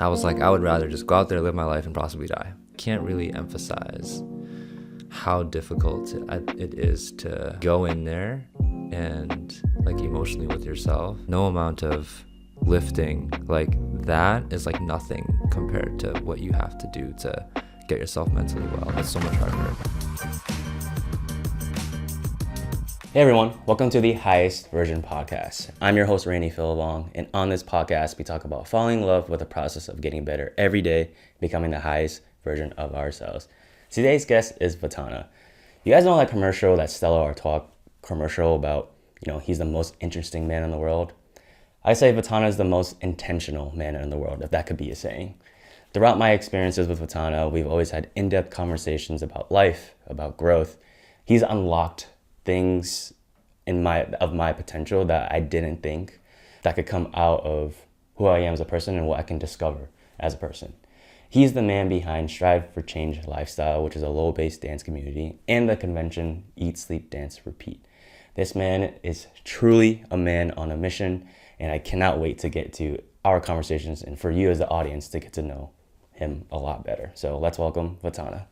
I was like, I would rather just go out there, live my life, and possibly die. Can't really emphasize how difficult it is to go in there and like emotionally with yourself. No amount of lifting like that is like nothing compared to what you have to do to get yourself mentally well. It's so much harder. Hey everyone, welcome to the Highest Version Podcast. I'm your host, Randy Philibong, and on this podcast, we talk about falling in love with the process of getting better every day, becoming the highest version of ourselves. Today's guest is Vattana. You guys know that commercial, that Stella Artois commercial about, he's the most interesting man in the world? I say Vattana is the most intentional man in the world, if that could be a saying. Throughout my experiences with Vattana, we've always had in-depth conversations about life, about growth. He's unlocked things of my potential that I didn't think that could come out of who I am as a person and what I can discover as a person. He's the man behind Strive for Change Lifestyle, which is a low-based dance community, and the convention Eat, Sleep, Dance, Repeat. This man is truly a man on a mission, and I cannot wait to get to our conversations and for you as the audience to get to know him a lot better. So let's welcome Vattana.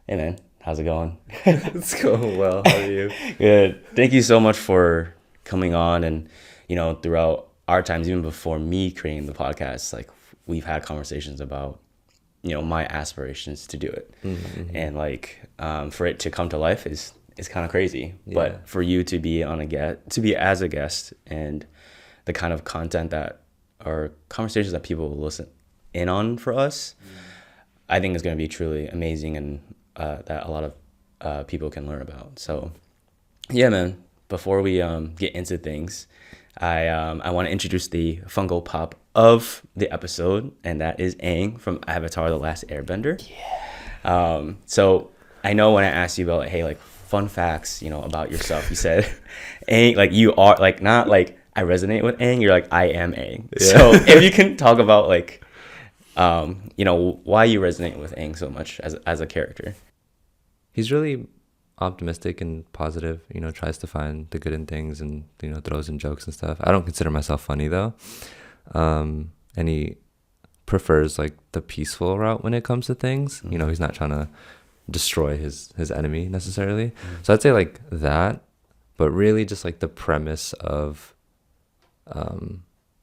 Hey man, how's it going? It's going well. How are you? Good. Thank you so much for coming on. And, throughout our times, even before me creating the podcast, like we've had conversations about, my aspirations to do it. Mm-hmm. And for it to come to life is kind of crazy. Yeah. But for you to be as a guest and the kind of content that or conversations that people will listen in on for us, I think is going to be truly amazing and that a lot of people can learn about. So yeah, man, before we get into things, I want to introduce the Funko Pop of the episode, and that is Aang from Avatar: The Last Airbender. Yeah. So I know when I asked you about fun facts, about yourself, you said Aang, like you are like not like I resonate with Aang, you're like I am Aang. Yeah. So if you can talk about why you resonate with Aang so much as a character. He's really optimistic and positive, tries to find the good in things and, throws in jokes and stuff. I don't consider myself funny though. And he prefers like the peaceful route when it comes to things. Mm-hmm. He's not trying to destroy his enemy necessarily. Mm-hmm. So I'd say like that, but really just like the premise of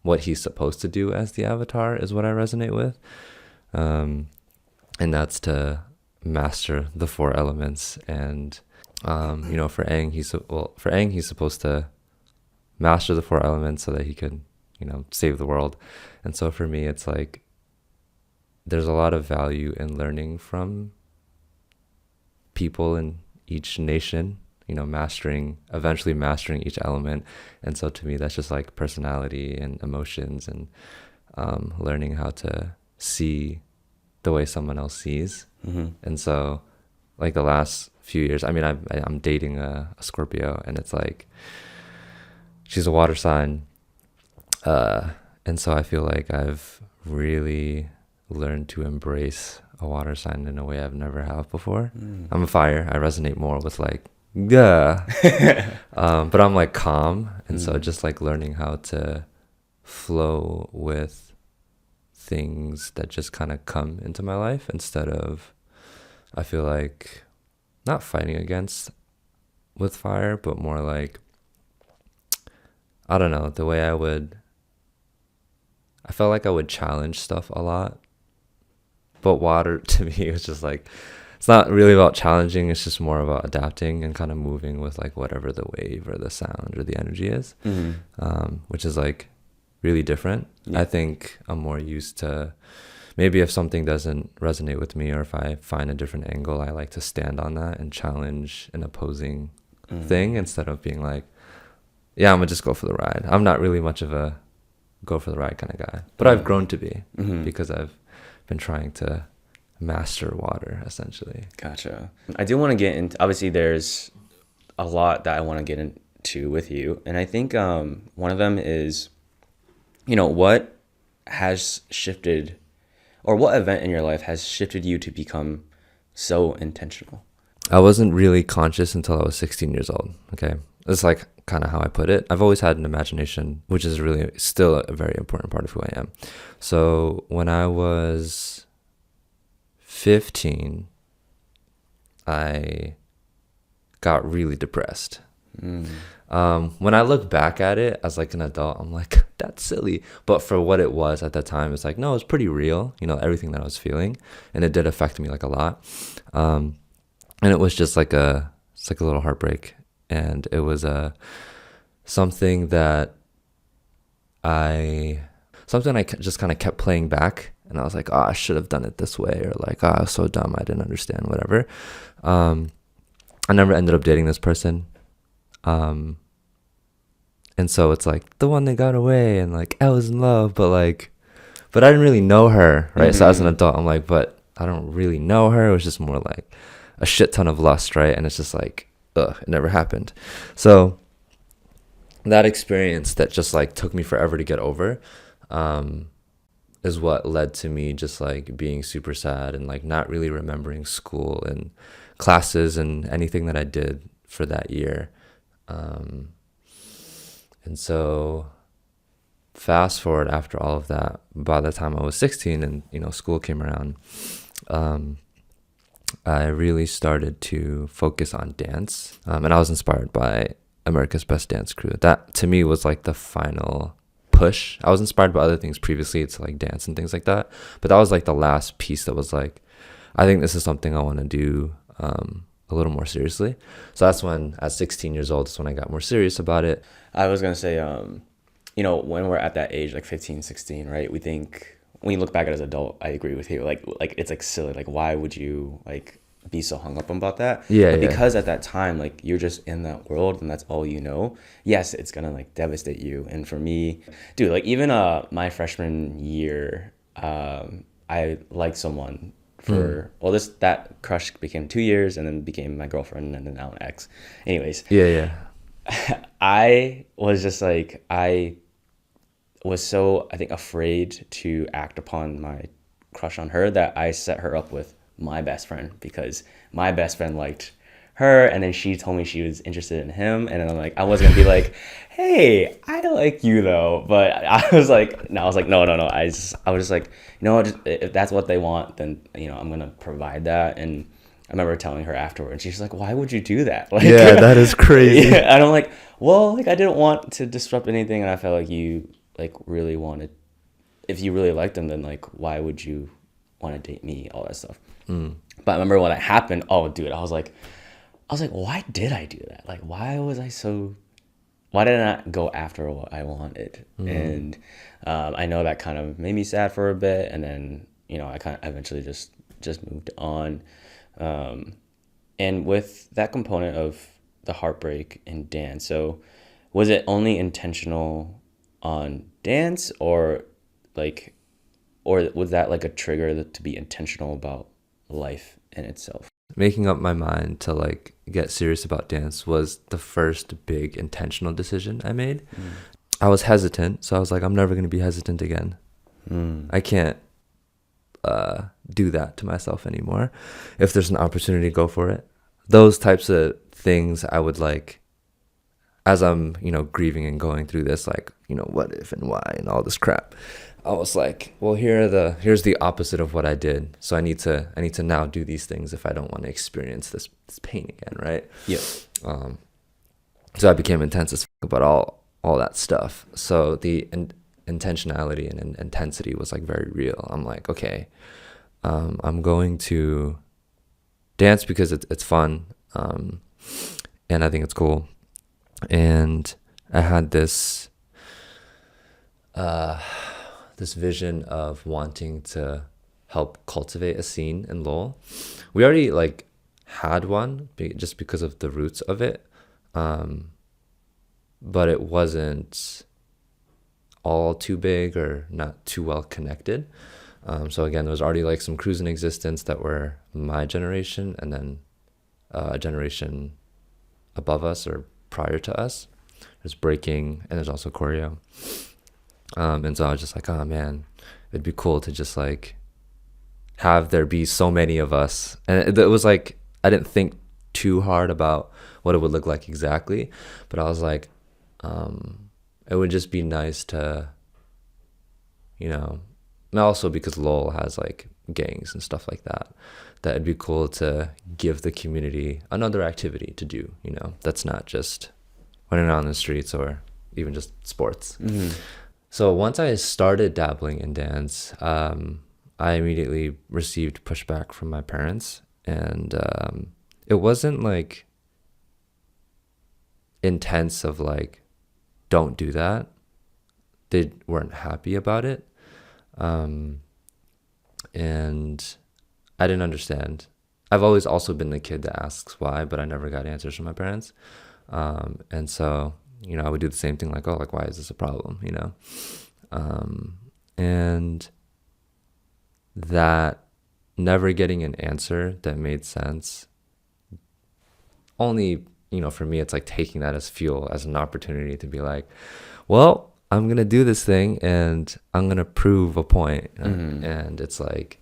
what he's supposed to do as the Avatar is what I resonate with. And that's to master the four elements. And for Aang, he's supposed to master the four elements so that he could save the world. And so for me, it's like there's a lot of value in learning from people in each nation, eventually mastering each element. And so to me, that's just like personality and emotions and learning how to see the way someone else sees. Mm-hmm. And so like the last few years, I'm dating a Scorpio, and it's like she's a water sign. And so I feel like I've really learned to embrace a water sign in a way I've never have before. I'm a fire. I resonate more with like, yeah. But I'm like calm. And so just like learning how to flow with things that just kind of come into my life instead of, I feel like, not fighting against with fire, but more like, I don't know, the way I felt like I would challenge stuff a lot. But water to me was just like, it's not really about challenging, it's just more about adapting and kind of moving with like whatever the wave or the sound or the energy is, which is like really different. Yeah. I think I'm more used to maybe if something doesn't resonate with me or if I find a different angle, I like to stand on that and challenge an opposing thing instead of being like, yeah, I'm gonna just go for the ride. I'm not really much of a go for the ride kind of guy, but I've grown to be because I've been trying to master water essentially. Gotcha. I do want to get into, obviously there's a lot that I want to get into with you, and I think one of them is what has shifted, or what event in your life has shifted you to become so intentional? I wasn't really conscious until I was 16 years old. Okay. It's like kind of how I put it. I've always had an imagination, which is really still a very important part of who I am. So when I was 15, I got really depressed. When I look back at it as like an adult, I'm like, that's silly. But for what it was at that time, it's like, no, it's pretty real, everything that I was feeling. And it did affect me like a lot. And it was just like it's like a little heartbreak. And it was something that I just kind of kept playing back. And I was like, I should have done it this way. Or like, I was so dumb, I didn't understand, whatever. I never ended up dating this person. And so it's like the one that got away and like I was in love, but I didn't really know her, right? Mm-hmm. So as an adult, I'm like, but I don't really know her. It was just more like a shit ton of lust, right? And it's just like, it never happened. So that experience that just like took me forever to get over, is what led to me just like being super sad and like not really remembering school and classes and anything that I did for that year. And so fast forward after all of that, by the time I was 16 and, school came around, I really started to focus on dance. And I was inspired by America's Best Dance Crew. That to me was like the final push. I was inspired by other things previously to like dance and things like that. But that was like the last piece that was like, I think this is something I want to do, a little more seriously. So that's when, at 16 years old, is when I got more serious about it. I was going to say, when we're at that age, like 15, 16, right? We think, when you look back at it as an adult, I agree with you. Like it's like silly. Like, why would you like be so hung up about that? Yeah. But because at that time, like you're just in that world and that's all you know. Yes, it's going to like devastate you. And for me, dude, like even my freshman year, I liked someone for that crush became 2 years and then became my girlfriend and then now an ex. Anyways. Yeah. I was just like, I was so, I think, afraid to act upon my crush on her that I set her up with my best friend because my best friend liked her and then she told me she was interested in him and then I'm like, I was gonna be like, hey, I like you though, but I was like, no. I was just like, if that's what they want, then I'm gonna provide that. And I remember telling her afterwards, and she's like, why would you do that? Like, yeah, that is crazy. Yeah, and I'm like, well, like I didn't want to disrupt anything, and I felt like you like really wanted, if you really liked them, then like why would you want to date me? All that stuff. But I remember when it happened, oh dude, I was like, why did I do that? Like, why did I not go after what I wanted? And I know that kind of made me sad for a bit, and then I kind of eventually just moved on. And with that component of the heartbreak and dance, so was it only intentional on dance, or was that like a trigger to be intentional about life in itself? Making up my mind to like get serious about dance was the first big intentional decision I made. I was hesitant, so I was like, I'm never going to be hesitant again. I can't do that to myself anymore. If there's an opportunity, go for it. Those types of things I would like, as I'm grieving and going through this, like what if and why and all this crap, I was like, well, here's the opposite of what I did. So I need to now do these things if I don't want to experience this pain again, right? Yeah. So I became intense as fuck about all that stuff. So the intentionality and intensity was like very real. I'm like, okay, I'm going to dance because it's fun, and I think it's cool. And I had this vision of wanting to help cultivate a scene in Lowell. We already like had one just because of the roots of it, but it wasn't all too big or not too well connected. So again, there was already like some crews in existence that were my generation, and then a generation above us or prior to us. There's breaking and there's also choreo. And so I was just like, oh man, it'd be cool to just like have there be so many of us. And it was like, I didn't think too hard about what it would look like exactly, but I was like, it would just be nice to, you know, and also because Lowell has like gangs and stuff like that, that it'd be cool to give the community another activity to do, you know, that's not just running around the streets or even just sports. Mm-hmm. So once I started dabbling in dance, I immediately received pushback from my parents, and it wasn't like intense of like, don't do that. They weren't happy about it. And I didn't understand. I've always also been the kid that asks why, but I never got answers from my parents. And so, you know, I would do the same thing, like, oh, like, why is this a problem, you know? And that never getting an answer that made sense, only, you know, for me, it's like taking that as fuel, as an opportunity to be like, well, I'm going to do this thing and I'm going to prove a point. Mm-hmm. And it's like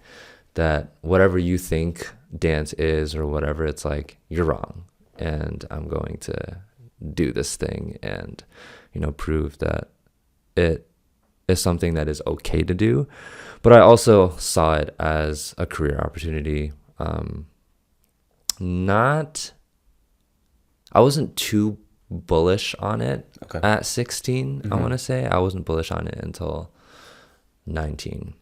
that whatever you think dance is or whatever, it's like, you're wrong. And I'm going to do this thing and, you know, prove that it is something that is okay to do. But I also saw it as a career opportunity. I wasn't too bullish on it at 16, mm-hmm. I want to say. I wasn't bullish on it until 19.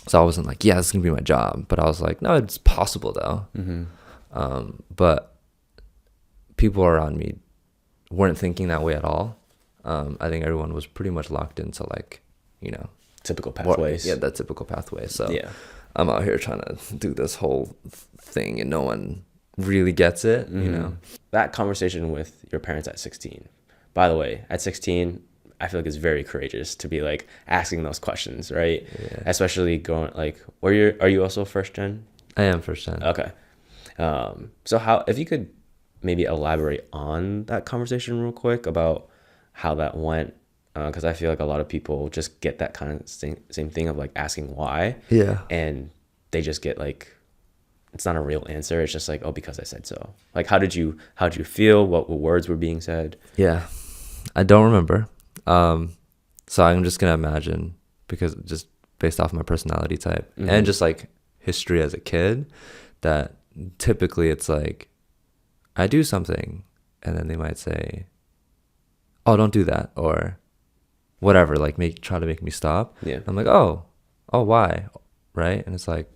So I wasn't like, yeah, this is going to be my job. But I was like, no, it's possible though. Mm-hmm. But people around me weren't thinking that way at all. I think everyone was pretty much locked into like, you know, typical pathways. That typical pathway. So yeah. I'm out here trying to do this whole thing and no one really gets it, mm-hmm. you know. That conversation with your parents at 16. By the way, at 16, I feel like it's very courageous to be like asking those questions, right? Yeah. Especially going like, are you also first gen? I am first gen. Okay. So how, if you could maybe elaborate on that conversation real quick about how that went, because I feel like a lot of people just get that kind of same thing of like asking why. Yeah. And they just get like, it's not a real answer. It's just like, oh, because I said so. Like, how did you feel? What words were being said? Yeah, I don't remember. So I'm just gonna imagine, because just based off my personality type, mm-hmm. and just like history as a kid, that typically it's like I do something and then they might say, oh, don't do that, or whatever, like try to make me stop. Yeah. I'm like, oh, why? Right? And it's like,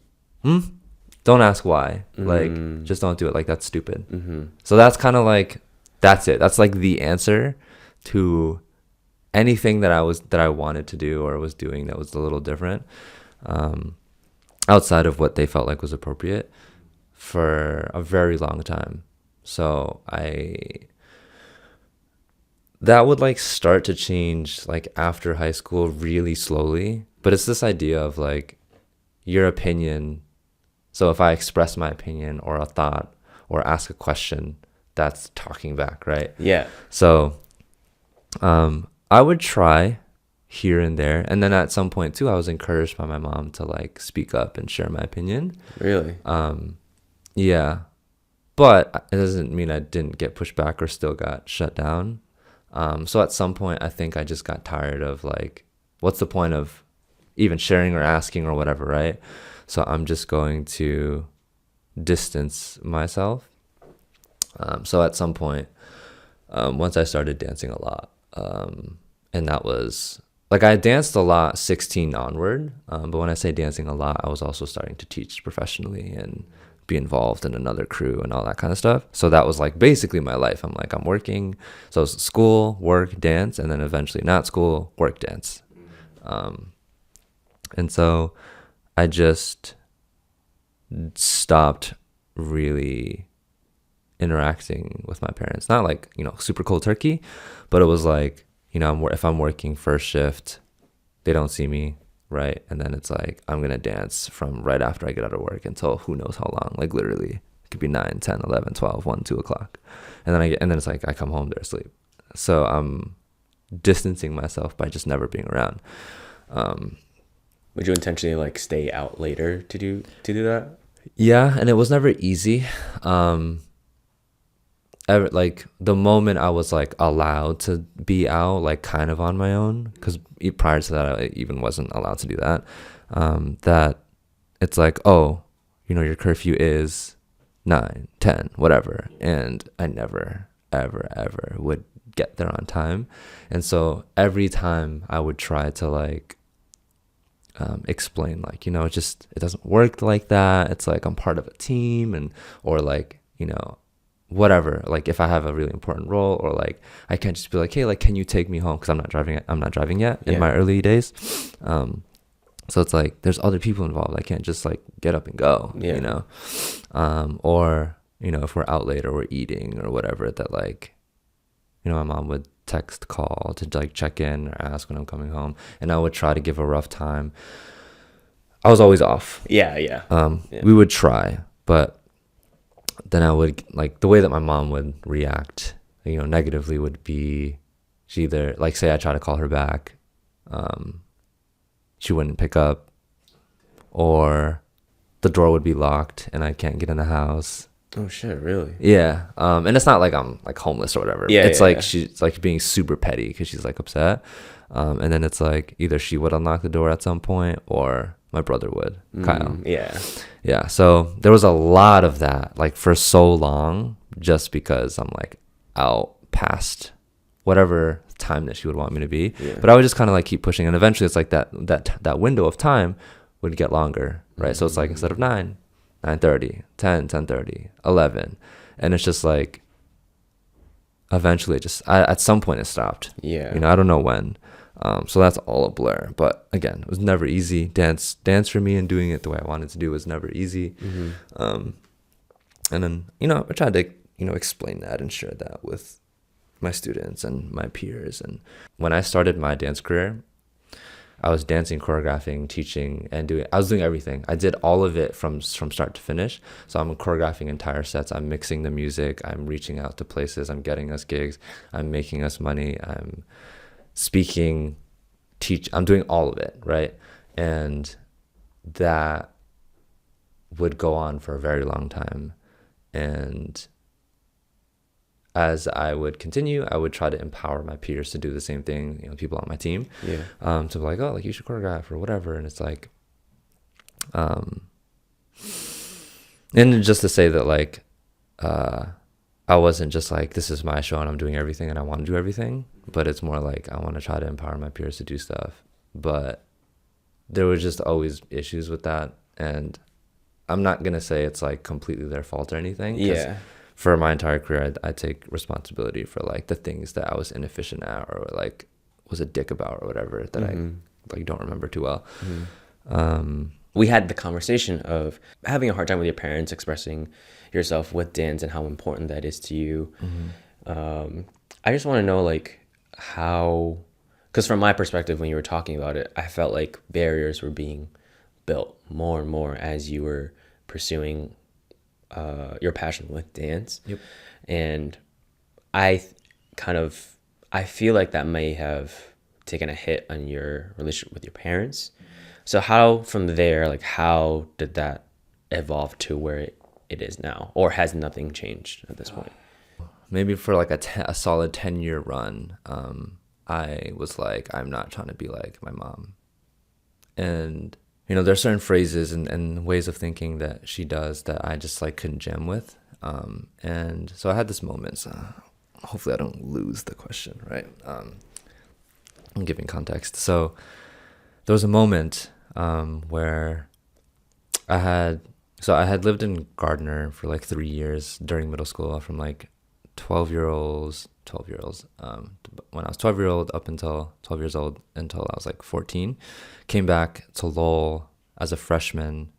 don't ask why. Mm-hmm. Like, just don't do it. Like, that's stupid. Mm-hmm. So that's kind of like, that's it. That's like the answer to anything that I wanted to do or was doing that was a little different, outside of what they felt like was appropriate for a very long time. So that would like start to change like after high school really slowly. But it's this idea of like your opinion. So if I express my opinion or a thought or ask a question, that's talking back, right? Yeah. So I would try here and there. And then at some point too, I was encouraged by my mom to like speak up and share my opinion. Really? Yeah. But it doesn't mean I didn't get pushed back or still got shut down. So at some point, I think I just got tired of like, what's the point of even sharing or asking or whatever, right? So I'm just going to distance myself. So at some point, once I started dancing a lot, and that was like, I danced a lot 16 onward. But when I say dancing a lot, I was also starting to teach professionally and be involved in another crew and all that kind of stuff. So that was like basically my life. I'm working. So it's school, work, dance, and then eventually not school, work, dance. And so I just stopped really interacting with my parents. Not like, you know, super cold turkey, but it was like, you know, if I'm working first shift, they don't see me, right? And then it's like, I'm going to dance from right after I get out of work until who knows how long, like literally it could be 9, 10, 11, 12, 1, 2 o'clock. And then it's like, I come home, they're asleep. So I'm distancing myself by just never being around. Would you intentionally like stay out later to do that? Yeah. And it was never easy. like the moment I was like allowed to be out, like kind of on my own, because prior to that I even wasn't allowed to do that, that it's like, oh, you know, your curfew is 9, 10, whatever, and I never ever would get there on time. And so every time I would try to like explain, like, you know, it doesn't work like that, it's like I'm part of a team, and or like, you know, whatever, like if I have a really important role, or like I can't just be like, hey, like, can you take me home, because I'm not driving yet in my early days. So it's like there's other people involved, I can't just like get up and go, you know. Or, you know, if we're out late or we're eating or whatever, that like, you know, my mom would text, call to like check in or ask when I'm coming home, and I would try to give a rough time. I was always off. We would try, but then I would, like, the way that my mom would react, you know, negatively would be, she either, like, say I try to call her back, she wouldn't pick up, or the door would be locked and I can't get in the house. Oh shit, really? Yeah. And it's not like I'm like homeless or whatever. It's like she's like being super petty because she's like upset. And then it's like either she would unlock the door at some point or my brother would, Kyle. Yeah. So there was a lot of that, like, for so long, just because I'm like out past whatever time that she would want me to be. But I would just kind of like keep pushing, and eventually it's like that window of time would get longer, right? So it's like, instead of 9, 9:30, 10, 10:30, 11, and it's just like eventually at some point it stopped. You know, I don't know when. So that's all a blur. But again, it was never easy. Dance for me, and doing it the way I wanted to do was never easy. And then, you know, I tried to, you know, explain that and share that with my students and my peers. And when I started my dance career, I was dancing, choreographing, teaching, and I was doing everything. I did all of it from start to finish. So I'm choreographing entire sets. I'm mixing the music. I'm reaching out to places. I'm getting us gigs. I'm making us money. I'm speaking, I'm doing all of it, right? And that would go on for a very long time. And as I would continue, I would try to empower my peers to do the same thing, you know, people on my team. To be like, oh, like, you should choreograph or whatever. And it's like, and just to say that, like, I wasn't just like, this is my show and I'm doing everything and I want to do everything, but it's more like I want to try to empower my peers to do stuff. But there was just always issues with that, and I'm not gonna say it's like completely their fault or anything. For my entire career, I take responsibility for like the things that I was inefficient at, or like was a dick about, or whatever, that I like don't remember too well. We had the conversation of having a hard time with your parents expressing yourself with dance and how important that is to you. I just want to know, like, how, because from my perspective, when you were talking about it, I felt like barriers were being built more and more as you were pursuing your passion with dance. And I feel like that may have taken a hit on your relationship with your parents. So how, from there, like, how did that evolve to where it is now, or has nothing changed at this point? Maybe for like a solid 10-year run, I was like, I'm not trying to be like my mom. And, you know, there are certain phrases and ways of thinking that she does that I just like couldn't jam with. And so I had this moment. So hopefully I don't lose the question, right? I'm giving context. So there was a moment where I had lived in Gardner for like 3 years during middle school, from like 12 years when I was 12 years old until I was like 14. Came back to Lowell as a freshman,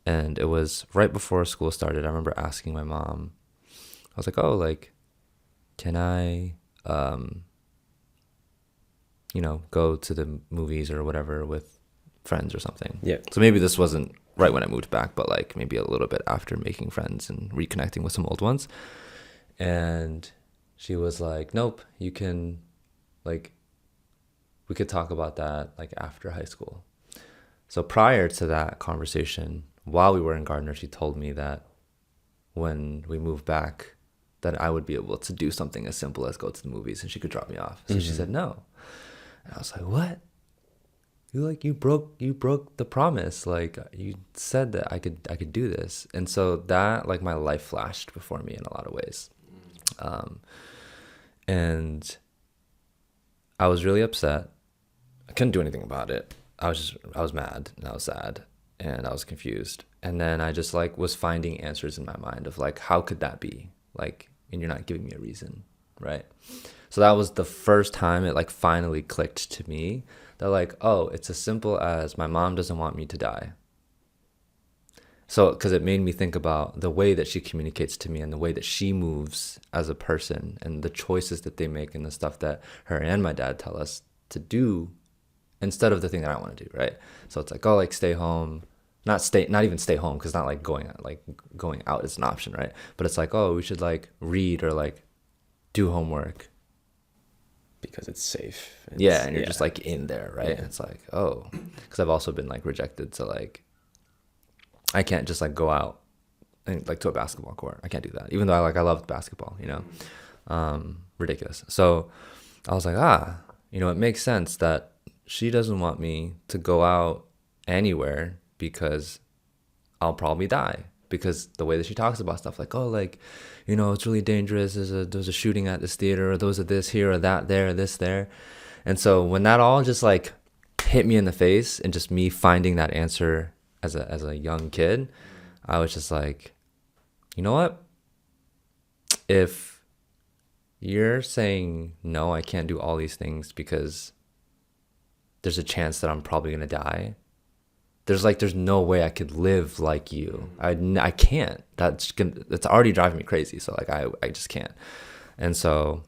and it was right before school started. I remember asking my mom, I was like, oh, like, can I you know, go to the movies or whatever with friends or something? So maybe this wasn't right when I moved back, but like maybe a little bit after making friends and reconnecting with some old ones. And she was like, nope, you can, like, we could talk about that like after high school. So prior to that conversation, while we were in Gardner, she told me that when we moved back that I would be able to do something as simple as go to the movies and she could drop me off. So she said no. And I was like, what? You broke the promise. Like, you said that I could do this. And so that, like, my life flashed before me in a lot of ways. And I was really upset. I couldn't do anything about it. I was mad and I was sad and I was confused. And then I just, like, was finding answers in my mind of, like, how could that be? Like, and you're not giving me a reason, right? So that was the first time it, like, finally clicked to me that, like, oh, it's as simple as my mom doesn't want me to die. So, because it made me think about the way that she communicates to me and the way that she moves as a person and the choices that they make and the stuff that her and my dad tell us to do instead of the thing that I want to do, right? So it's like, oh, like, stay home. Not even stay home, because not like going out is an option, right? But it's like, oh, we should, like, read or, like, do homework because it's safe. And you're just, like, in there, right? And it's like, oh, because I've also been, like, rejected. So, like, I can't just, like, go out and, like, to a basketball court. I can't do that, even though I loved basketball, you know. Ridiculous. So I was like, it makes sense that she doesn't want me to go out anywhere because I'll probably die. Because the way that she talks about stuff, like, oh, like, it's really dangerous. There's a shooting at this theater, or those are this here or that there, or this there. And so when that all just, like, hit me in the face, and just me finding that answer as a young kid, I was just like, you know what? If you're saying, no, I can't do all these things because there's a chance that I'm probably going to die, there's no way I could live like you. I can't. That's already driving me crazy. So, like, I just can't. And so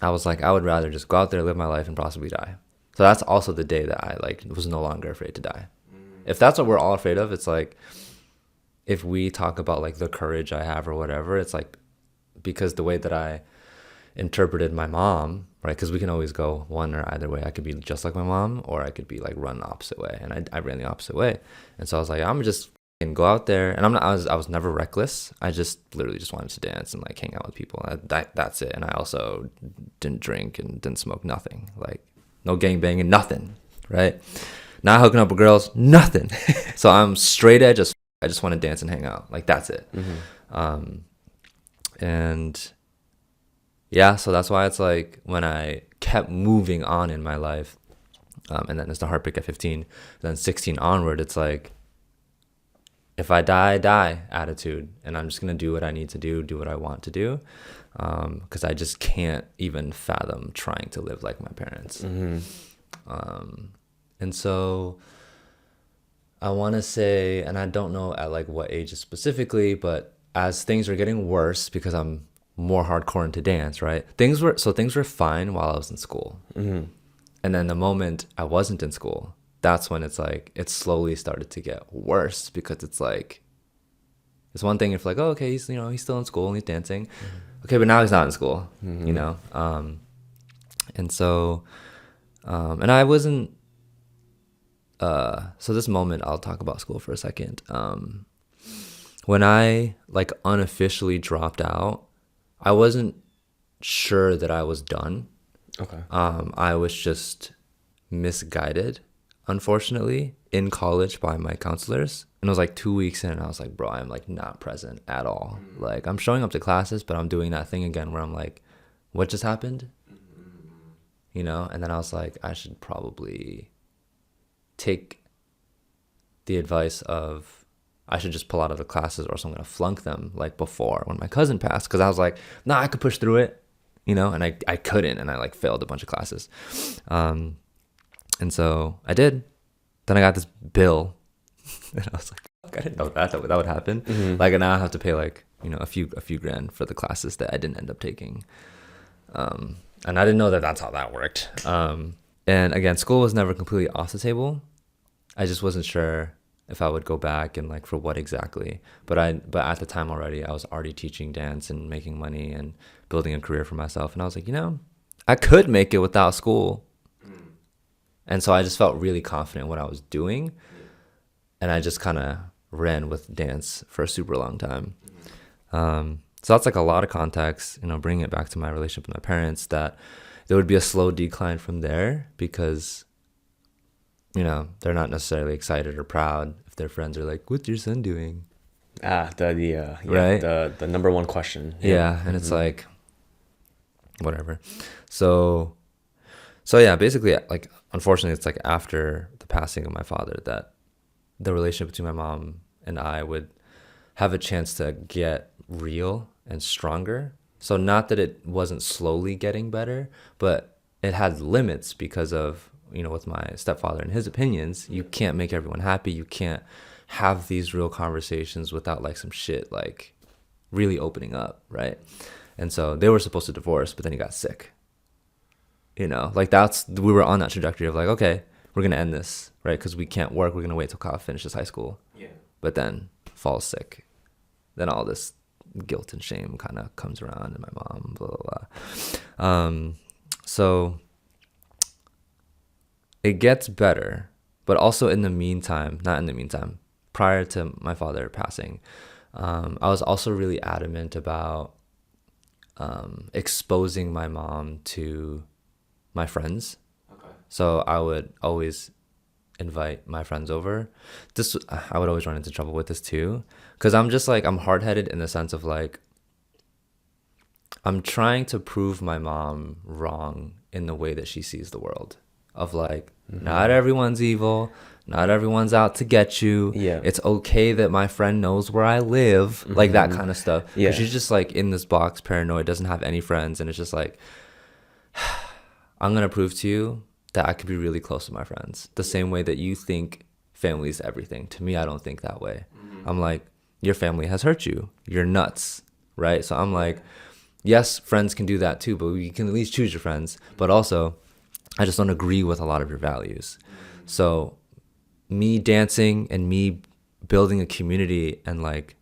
I was like, I would rather just go out there, live my life, and possibly die. So that's also the day that I, like, was no longer afraid to die. If that's what we're all afraid of, it's like, if we talk about, like, the courage I have or whatever, it's like, because the way that I interpreted my mom, right? Because we can always go one or either way. I could be just like my mom, or I could be, like, run the opposite way. And I ran the opposite way. And so I was like, I'm just gonna go out there. And I was never reckless. I just literally just wanted to dance and, like, hang out with people. That's it. And I also didn't drink and didn't smoke, nothing. Like, no gangbanging, nothing, right? Not hooking up with girls, nothing. So I'm straight edge. I just want to dance and hang out. Like, that's it. And yeah, so that's why it's like, when I kept moving on in my life, and then it's the heartbreak at 15, then 16 onward, it's like, if I die attitude, and I'm just going to do what I need to do what I want to do, because I just can't even fathom trying to live like my parents. And so I want to say, and I don't know at, like, what ages specifically, but as things are getting worse, because I'm more hardcore into dance, right? Things were fine while I was in school. And then the moment I wasn't in school, that's when it's like, it slowly started to get worse, because it's like, it's one thing if, like, oh, okay, he's still in school and he's dancing. Okay, but now he's not in school, and so, and I wasn't, so this moment, I'll talk about school for a second. When I, like, unofficially dropped out, I wasn't sure that I was done. Okay. I was just misguided, unfortunately, in college by my counselors. And it was like 2 weeks in, and I was like, bro, I'm, like, not present at all. Like, I'm showing up to classes, but I'm doing that thing again where I'm like, what just happened? And then I was like, I should probably take the advice of, I should just pull out of the classes, or else I'm going to flunk them, like before when my cousin passed. Because I was like, nah, I could push through it, and I couldn't. And I, like, failed a bunch of classes. And so I did. Then I got this bill. And I was like, fuck, I didn't know that would happen. Like, and now I have to pay, like, a few grand for the classes that I didn't end up taking. And I didn't know that that's how that worked. And again, school was never completely off the table. I just wasn't sure if I would go back, and, like, for what exactly. But at the time already, I was already teaching dance and making money and building a career for myself. And I was like, I could make it without school. And so I just felt really confident in what I was doing. And I just kind of ran with dance for a super long time. So that's like a lot of context, bringing it back to my relationship with my parents, that there would be a slow decline from there because, they're not necessarily excited or proud if their friends are like, what's your son doing? Right? The number one question. Yeah. And it's like, whatever. So yeah, basically, like, unfortunately, it's like after the passing of my father that the relationship between my mom and I would have a chance to get real and stronger. So not that it wasn't slowly getting better, but it had limits because of, with my stepfather and his opinions. You can't make everyone happy. You can't have these real conversations without like some shit like really opening up, right? And so they were supposed to divorce, but then he got sick. Like we were on that trajectory of like, okay, we're going to end this, right? Because we can't work. We're going to wait till Kyle finishes high school. Yeah. But then falls sick. Then all this guilt and shame kind of comes around, and my mom, blah, blah, blah. So it gets better, but also not in the meantime, prior to my father passing, I was also really adamant about exposing my mom to my friends. Okay. So I would always invite my friends over. I would always run into trouble with this too, because I'm just like, I'm hard-headed in the sense of like, I'm trying to prove my mom wrong in the way that she sees the world, of like, not everyone's evil, not everyone's out to get you. Yeah. It's okay that my friend knows where I live, like that kind of stuff. Yeah. She's just like in this box, paranoid, doesn't have any friends, and it's just like, I'm gonna prove to you that I could be really close to my friends the same way that you think family is everything. To me, I don't think that way. I'm like, your family has hurt you. You're nuts, right? So I'm like, yes, friends can do that too, but you can at least choose your friends. But also, I just don't agree with a lot of your values. So me dancing and me building a community and like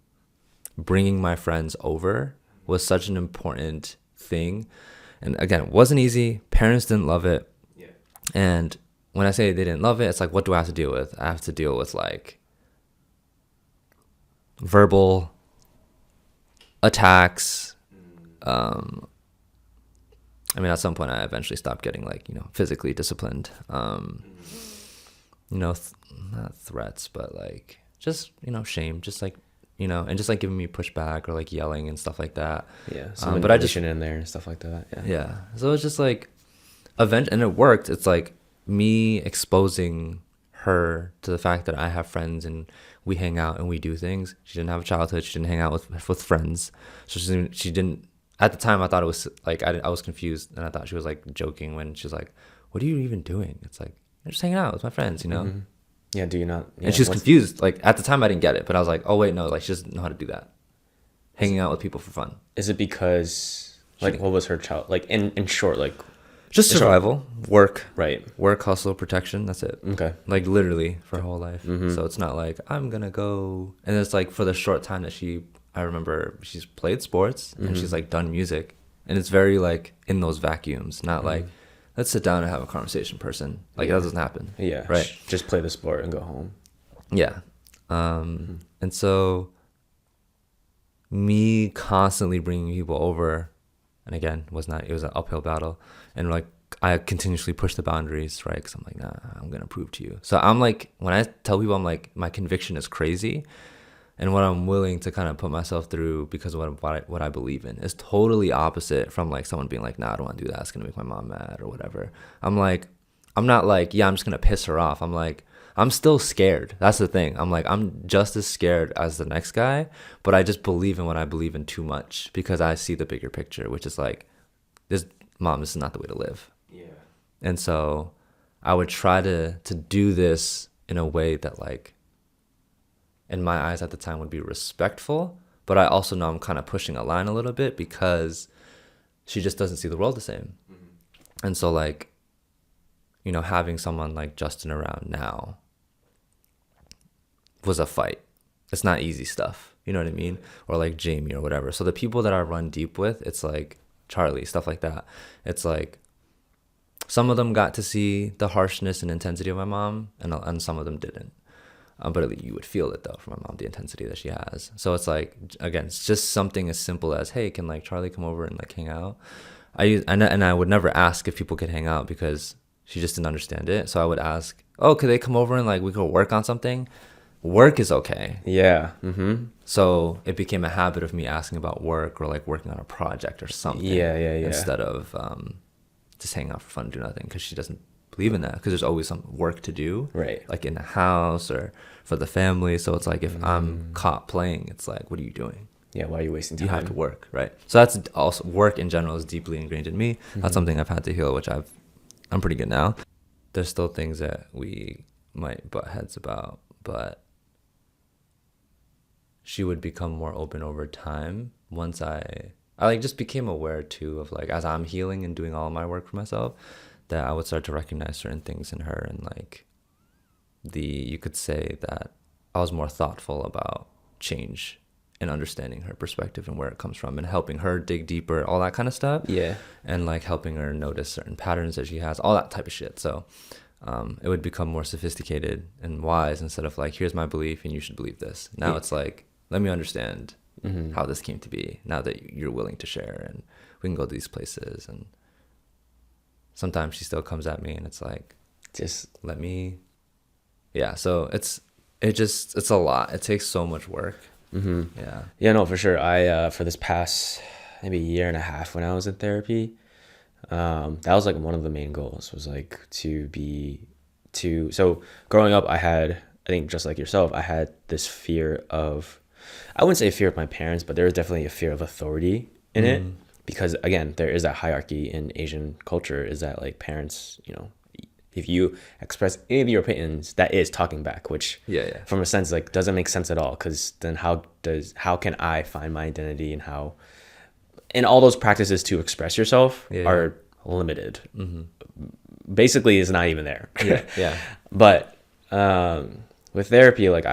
bringing my friends over was such an important thing. And again, it wasn't easy. Parents didn't love it. And when I say they didn't love it, it's like, what do I have to deal with? I have to deal with like verbal attacks. I mean, at some point I eventually stopped getting like, physically disciplined. Not threats, but like just, shame, just like, and just like giving me pushback or like yelling and stuff like that. Yeah. But I just in there and stuff like that. Yeah. So it's just like, and it worked. It's like me exposing her to the fact that I have friends and we hang out and we do things. She didn't have a childhood. She didn't hang out with friends. So she didn't, at the time I thought it was like, I was confused, and I thought she was like joking when she was like, what are you even doing? It's like, I'm just hanging out with my friends, Yeah. Do you not? Yeah, and she was confused. Like at the time I didn't get it, but I was like, oh wait, no, like she doesn't know how to do that. Hanging out with people for fun. Is it because like, what was her child, like in short, like, just survival, work, right? Work, hustle, protection. That's it. Okay. Like literally for her whole life. So it's not like I'm gonna go. And it's like for the short time that I remember she's played sports and she's like done music, and it's very like in those vacuums, not like let's sit down and have a conversation, person. Like that doesn't happen. Yeah. Right. Just play the sport and go home. Yeah. And so me constantly bringing people over, and again, it was an uphill battle. And like, I continuously push the boundaries, right? Because I'm like, nah, I'm going to prove to you. So I'm like, when I tell people, I'm like, my conviction is crazy. And what I'm willing to kind of put myself through because of what I believe in is totally opposite from like someone being like, nah, I don't want to do that. It's going to make my mom mad or whatever. I'm like, I'm not like, yeah, I'm just going to piss her off. I'm like, I'm still scared. That's the thing. I'm like, I'm just as scared as the next guy, but I just believe in what I believe in too much because I see the bigger picture, which is like, this is not the way to live. Yeah. And so I would try to do this in a way that like, in my eyes at the time would be respectful, but I also know I'm kind of pushing a line a little bit because she just doesn't see the world the same. And so like, having someone like Justin around now was a fight. It's not easy stuff. You know what I mean? Or like Jamie or whatever. So the people that I run deep with, it's like Charlie, stuff like that. It's like some of them got to see the harshness and intensity of my mom, and some of them didn't. But you would feel it though from my mom, the intensity that she has. So it's like, again, it's just something as simple as, hey, can like Charlie come over and like hang out? And I would never ask if people could hang out because she just didn't understand it. So I would ask, oh, could they come over and like we could work on something? Work is okay. Yeah. Mm-hmm. So it became a habit of me asking about work or like working on a project or something. Yeah. Instead of just hanging out for fun and do nothing, because she doesn't believe in that, because there's always some work to do, Right? like in the house or for the family. So it's like if I'm caught playing, it's like, what are you doing? Yeah, why are you wasting time? You have to work, right? So that's also, work in general is deeply ingrained in me. That's something I've had to heal, which I'm pretty good now. There's still things that we might butt heads about, but she would become more open over time once I like just became aware too of like, as I'm healing and doing all my work for myself, that I would start to recognize certain things in her, and like you could say that I was more thoughtful about change and understanding her perspective and where it comes from and helping her dig deeper, all that kind of stuff. Yeah. And like helping her notice certain patterns that she has, all that type of shit. So it would become more sophisticated and wise instead of like, here's my belief and you should believe this. Now it's like, let me understand how this came to be now that you're willing to share, and we can go to these places. And sometimes she still comes at me and it's like, just let me. Yeah. So it's a lot. It takes so much work. Yeah, no, for sure. I for this past maybe year and a half when I was in therapy, that was like one of the main goals, was like so growing up, I think just like yourself, I had this fear of, I wouldn't say fear of my parents, but there was definitely a fear of authority in it, because again, there is that hierarchy in Asian culture, is that like parents, if you express any of your opinions, that is talking back, which from a sense like doesn't make sense at all, because then how can I find my identity, and all those practices to express yourself are limited. Basically it's not even there. But with therapy, like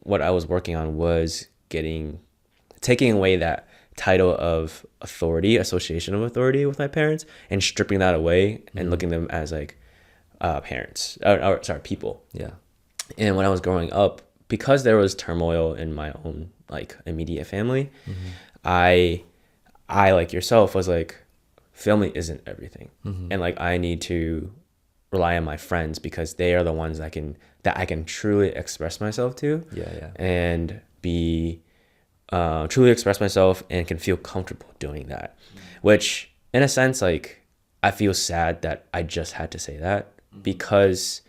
what I was working on was taking away that title of authority, association of authority with my parents, and stripping that away and looking them as like parents, or sorry, people. Yeah. And when I was growing up, because there was turmoil in my own like immediate family, I like yourself was like, family isn't everything, and like I need to rely on my friends because they are the ones that I can truly express myself to. And be truly express myself and can feel comfortable doing that, which in a sense, like I feel sad that I just had to say that, because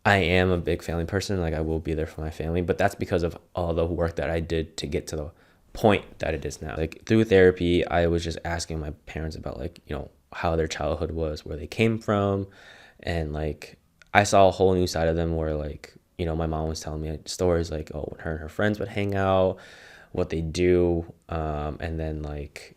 I am a big family person. Like I will be there for my family, but that's because of all the work that I did to get to the point that it is now. Like through therapy, I was just asking my parents about like, how their childhood was, where they came from. And like, I saw a whole new side of them where like, my mom was telling me stories like, oh, when her and her friends would hang out, what they do. And then like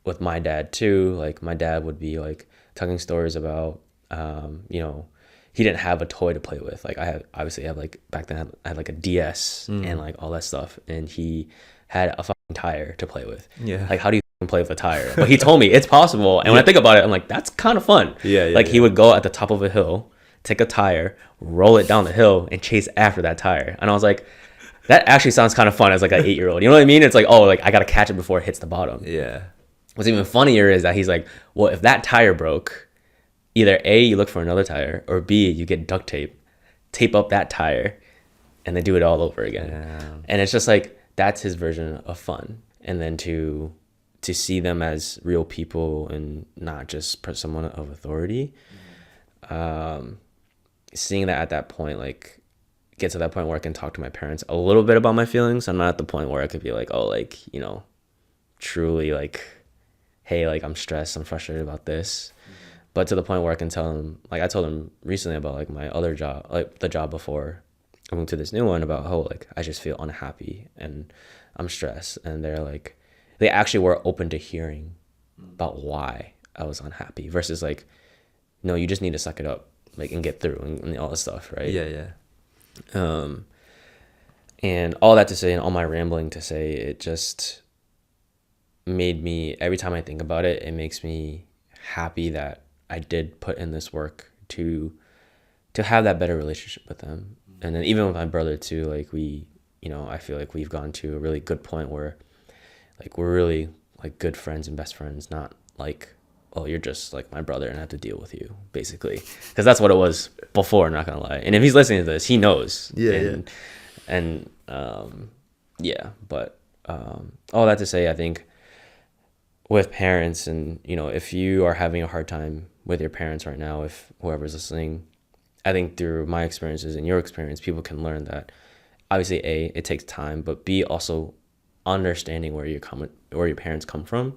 with my dad too, like my dad would be like telling stories about, he didn't have a toy to play with. Like I have like back then I had like a DS and like all that stuff. And he had a fucking tire to play with. Yeah. Like how do you play with a tire? But he told me it's possible. And when I think about it, I'm like, that's kind of fun. He would go at the top of a hill, take a tire, roll it down the hill and chase after that tire. And I was like, that actually sounds kind of fun as like an 8-year-old. You know what I mean? It's like, oh, like I got to catch it before it hits the bottom. Yeah. What's even funnier is that he's like, well, if that tire broke, either A, you look for another tire, or B, you get duct tape up that tire, and then do it all over again. Yeah. And it's just like, that's his version of fun. And then to see them as real people and not just someone of authority. Seeing that at that point, like get to that point where I can talk to my parents a little bit about my feelings. I'm not at the point where I could be like, oh, like, truly like, hey, like I'm stressed, I'm frustrated about this. But to the point where I can tell them, like I told them recently about like my other job, like the job before I moved to this new one, about how like I just feel unhappy and I'm stressed. And they're like, they actually were open to hearing about why I was unhappy versus like, no, you just need to suck it up, like, and get through and all this stuff, right? Yeah. And all that to say, and all my rambling to say, it just made me, every time I think about it, it makes me happy that I did put in this work to have that better relationship with them. And then even with my brother too, like we, you know, I feel like we've gone to a really good point where like we're really like good friends and best friends, not like, oh, you're just like my brother and I have to deal with you, basically, because that's what it was before, not gonna lie. And if he's listening to this, he knows. And yeah, but all that to say, I think with parents, and you know, if you are having a hard time with your parents right now, if whoever's listening, I think through my experiences and your experience, people can learn that obviously A, it takes time, but B, also understanding where your parents come from,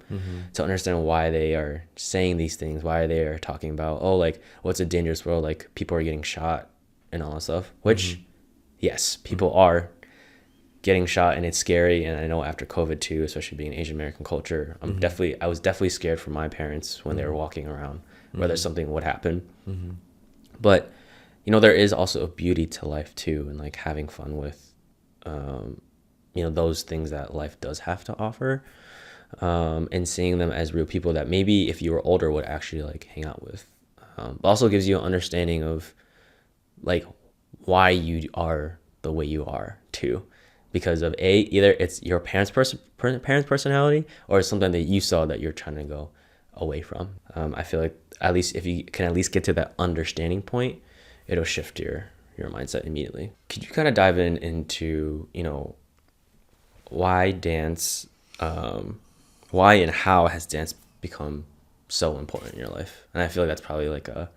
to understand why they are saying these things, why they are talking about, oh, like, what's a dangerous world, like people are getting shot and all that stuff, which yes, people are getting shot and it's scary. And I know after COVID too, especially being Asian American culture, I was definitely scared for my parents when they were walking around, whether something would happen. But you know, there is also a beauty to life too, and like having fun with you know, those things that life does have to offer, and seeing them as real people that maybe if you were older would actually like hang out with. Also gives you an understanding of like why you are the way you are too, because of either it's your parents' personality, or it's something that you saw that you're trying to go away from. I feel like at least if you can at least get to that understanding point, it'll shift your mindset immediately. Could you kind of dive into, you know, why dance, why and how has dance become so important in your life? And I feel like that's probably like a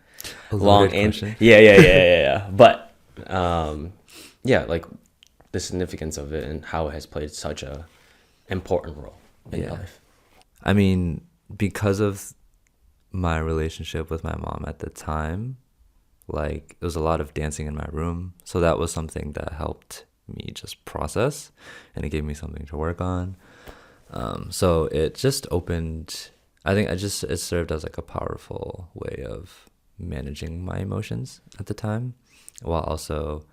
long answer. Yeah. But yeah, like the significance of it and how it has played such a important role in your life. I mean, because of my relationship with my mom at the time, like there was a lot of dancing in my room, so that was something that helped me just process, and it gave me something to work on. So it just opened, I think it served as like a powerful way of managing my emotions at the time, while also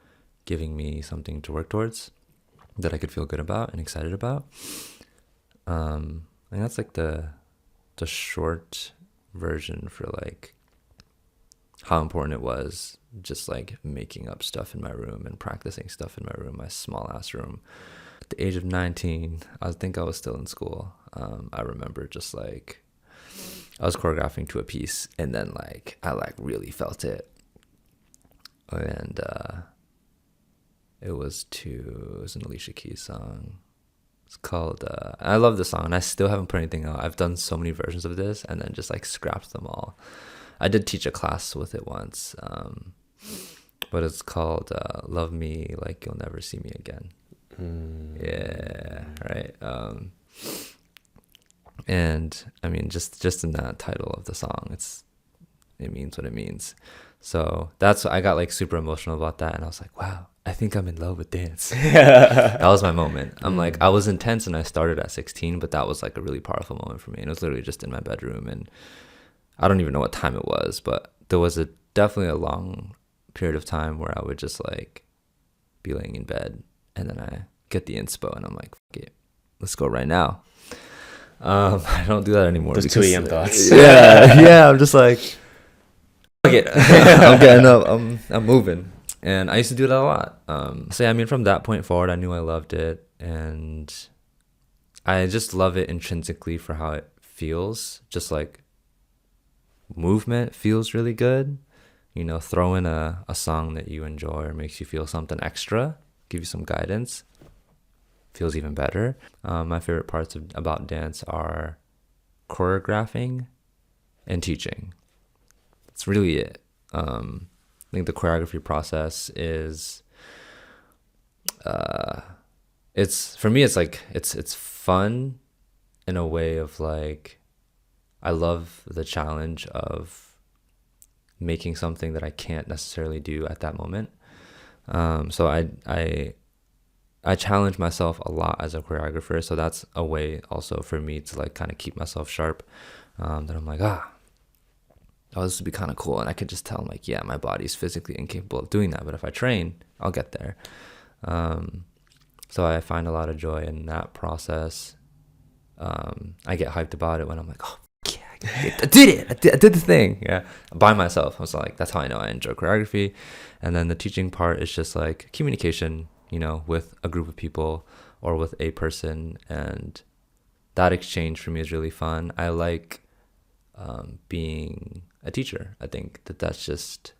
giving me something to work towards that I could feel good about and excited about. And that's like the short version for like how important it was, just like making up stuff in my room and practicing stuff in my room, my small ass room. At the age of 19, I think I was still in school. I remember just like I was choreographing to a piece, and then like I like really felt it, and it was an Alicia Keys song. It's called I love the song, and I still haven't put anything out. I've done so many versions of this and then just like scrapped them all. I did teach a class with it once, but it's called Love Me Like You'll Never See Me Again. Yeah, right. And I mean, just in that title of the song, it means what it means. So I got like super emotional about that, and I was like, wow, I think I'm in love with dance. That was my moment. I'm like, I was intense and I started at 16, but that was like a really powerful moment for me. And it was literally just in my bedroom, and I don't even know what time it was, but there was definitely a long period of time where I would just like be laying in bed, and then I get the inspo and I'm like, fuck it, let's go right now. I don't do that anymore. Those 2 a.m. thoughts. Yeah. I'm just like, fuck it. I'm getting up. I'm moving. And I used to do that a lot. So yeah, I mean, from that point forward, I knew I loved it, and I just love it intrinsically for how it feels. Just like movement feels really good. You know, throw in a song that you enjoy or makes you feel something extra, give you some guidance, feels even better. My favorite parts about dance are choreographing and teaching. That's really it. I think the choreography process is, it's for me, it's like it's fun in a way of like, I love the challenge of making something that I can't necessarily do at that moment. So I challenge myself a lot as a choreographer. So that's a way also for me to like kind of keep myself sharp. That I'm like, this would be kind of cool. And I could just tell like, yeah, my body's physically incapable of doing that, but if I train, I'll get there. So I find a lot of joy in that process. I get hyped about it when I'm like, oh yeah, I like, I did it. I did the thing. Yeah, by myself. I was like, that's how I know I enjoy choreography. And then the teaching part is just like communication, with a group of people or with a person. And that exchange for me is really fun. I like being a teacher. I think that's just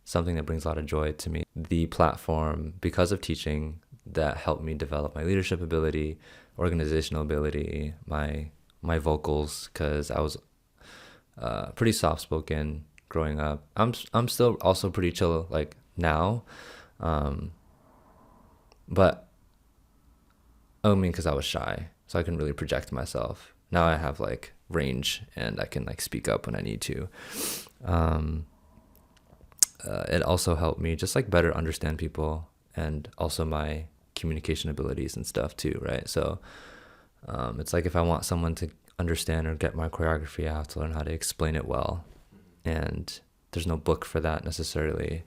something that brings a lot of joy to me. The platform, because of teaching, that helped me develop my leadership ability, organizational ability, my vocals, because I was pretty soft-spoken growing up. I'm still also pretty chill like now, but I mean, because I was shy, so I couldn't really project myself. Now I have like range and I can like speak up when I need to. It also helped me just like better understand people and also my communication abilities and stuff too, right? So it's like if I want someone to understand or get my choreography, I have to learn how to explain it well. And there's no book for that necessarily.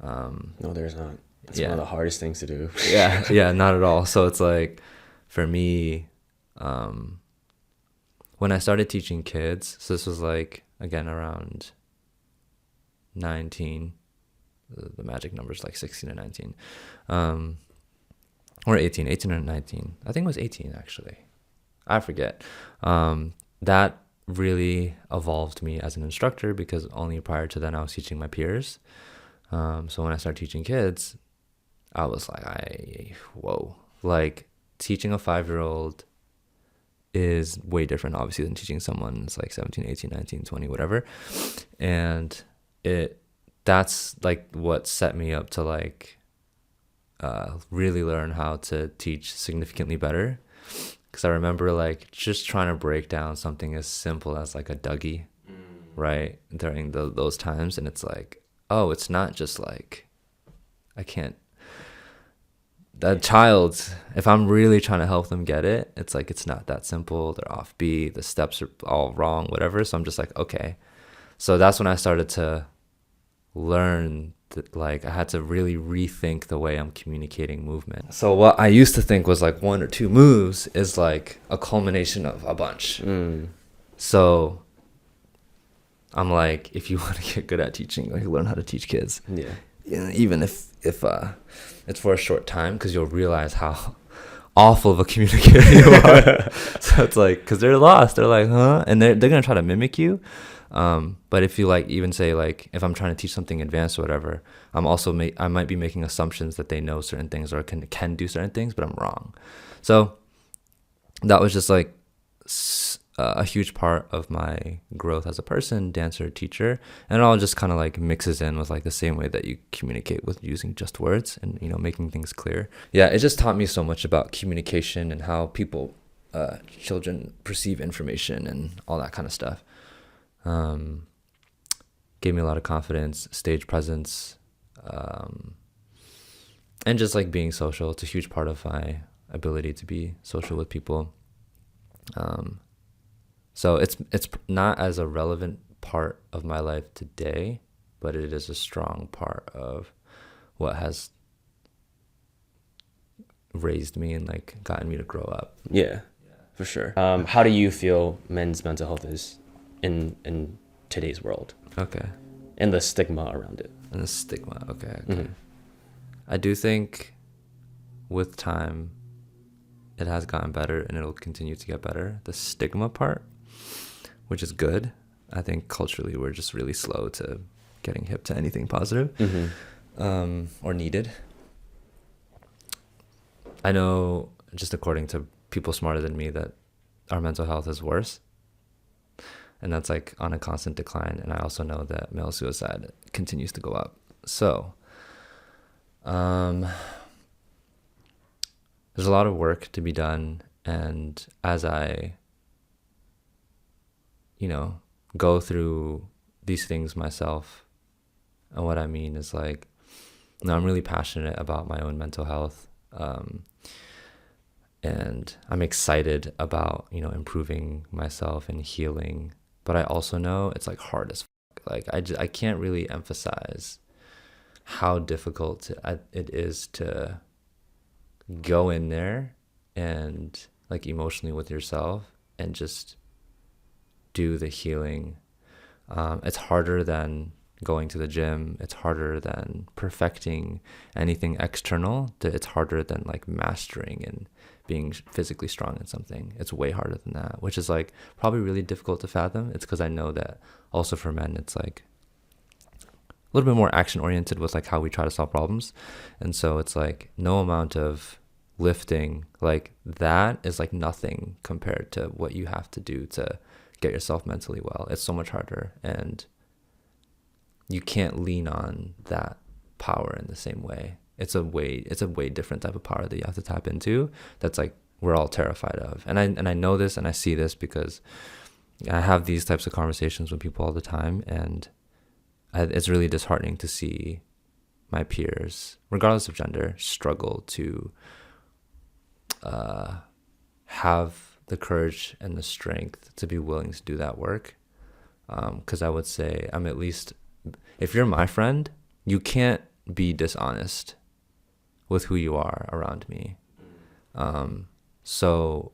No, there's not. It's one of the hardest things to do. yeah, not at all. So it's like, for me, when I started teaching kids, so this was like, again, around 19, the magic number is like 16 or 19, or 18 or 19. I think it was 18 actually. I forget. That really evolved me as an instructor, because only prior to then I was teaching my peers. So when I started teaching kids, I was like, whoa, like teaching a 5-year-old is way different, obviously, than teaching someone that's like 17, 18, 19, 20, whatever. And that's like what set me up to like really learn how to teach significantly better. Because I remember like just trying to break down something as simple as like a Dougie, right, during those times. And it's like, oh, it's not just like, I can't, that child, if I'm really trying to help them get it, it's like, it's not that simple. They're offbeat, the steps are all wrong, whatever. So I'm just like, okay. So that's when I started to learn that, like, I had to really rethink the way I'm communicating movement. So what I used to think was like 1 or 2 moves is like a culmination of a bunch. So I'm like, if you want to get good at teaching, like, learn how to teach kids. Yeah. Even if it's for a short time, because you'll realize how awful of a communicator you are. So it's like, because they're lost. They're like, huh? And they're going to try to mimic you. But if you like even say like, if I'm trying to teach something advanced or whatever, I might be making assumptions that they know certain things or can do certain things, but I'm wrong. So that was just like a huge part of my growth as a person, dancer, teacher, and it all just kind of like mixes in with like the same way that you communicate with using just words and, making things clear. Yeah, it just taught me so much about communication and how people, children perceive information and all that kind of stuff. Gave me a lot of confidence, stage presence, and just like being social. It's a huge part of my ability to be social with people. So it's not as a relevant part of my life today, but it is a strong part of what has raised me and like gotten me to grow up. Yeah, for sure. How do you feel men's mental health is in today's world? Okay. And the stigma around it. And the stigma. Okay. Mm-hmm. I do think with time it has gotten better and it'll continue to get better. The stigma part, which is good. I think culturally we're just really slow to getting hip to anything positive, or needed. I know, just according to people smarter than me, that our mental health is worse. And that's like on a constant decline. And I also know that male suicide continues to go up. So there's a lot of work to be done. And as I, go through these things myself, and what I mean is like, I'm really passionate about my own mental health. And I'm excited about, improving myself and healing. But I also know it's like hard as fuck. Like I can't really emphasize how difficult it is to go in there and like emotionally with yourself and just do the healing. It's harder than going to the gym. It's harder than perfecting anything external. It's harder than like mastering and being physically strong in something. It's way harder than that, which is like probably really difficult to fathom. It's because I know that also for men, it's like a little bit more action oriented with like how we try to solve problems. And so it's like no amount of lifting like that is like nothing compared to what you have to do to get yourself mentally well. It's so much harder, and you can't lean on that power in the same way. It's a way different type of power that you have to tap into. That's like we're all terrified of, and I know this and I see this because I have these types of conversations with people all the time, and it's really disheartening to see my peers, regardless of gender, struggle to have the courage and the strength to be willing to do that work. Because I would say I'm at least, if you're my friend, you can't be dishonest with who you are around me. So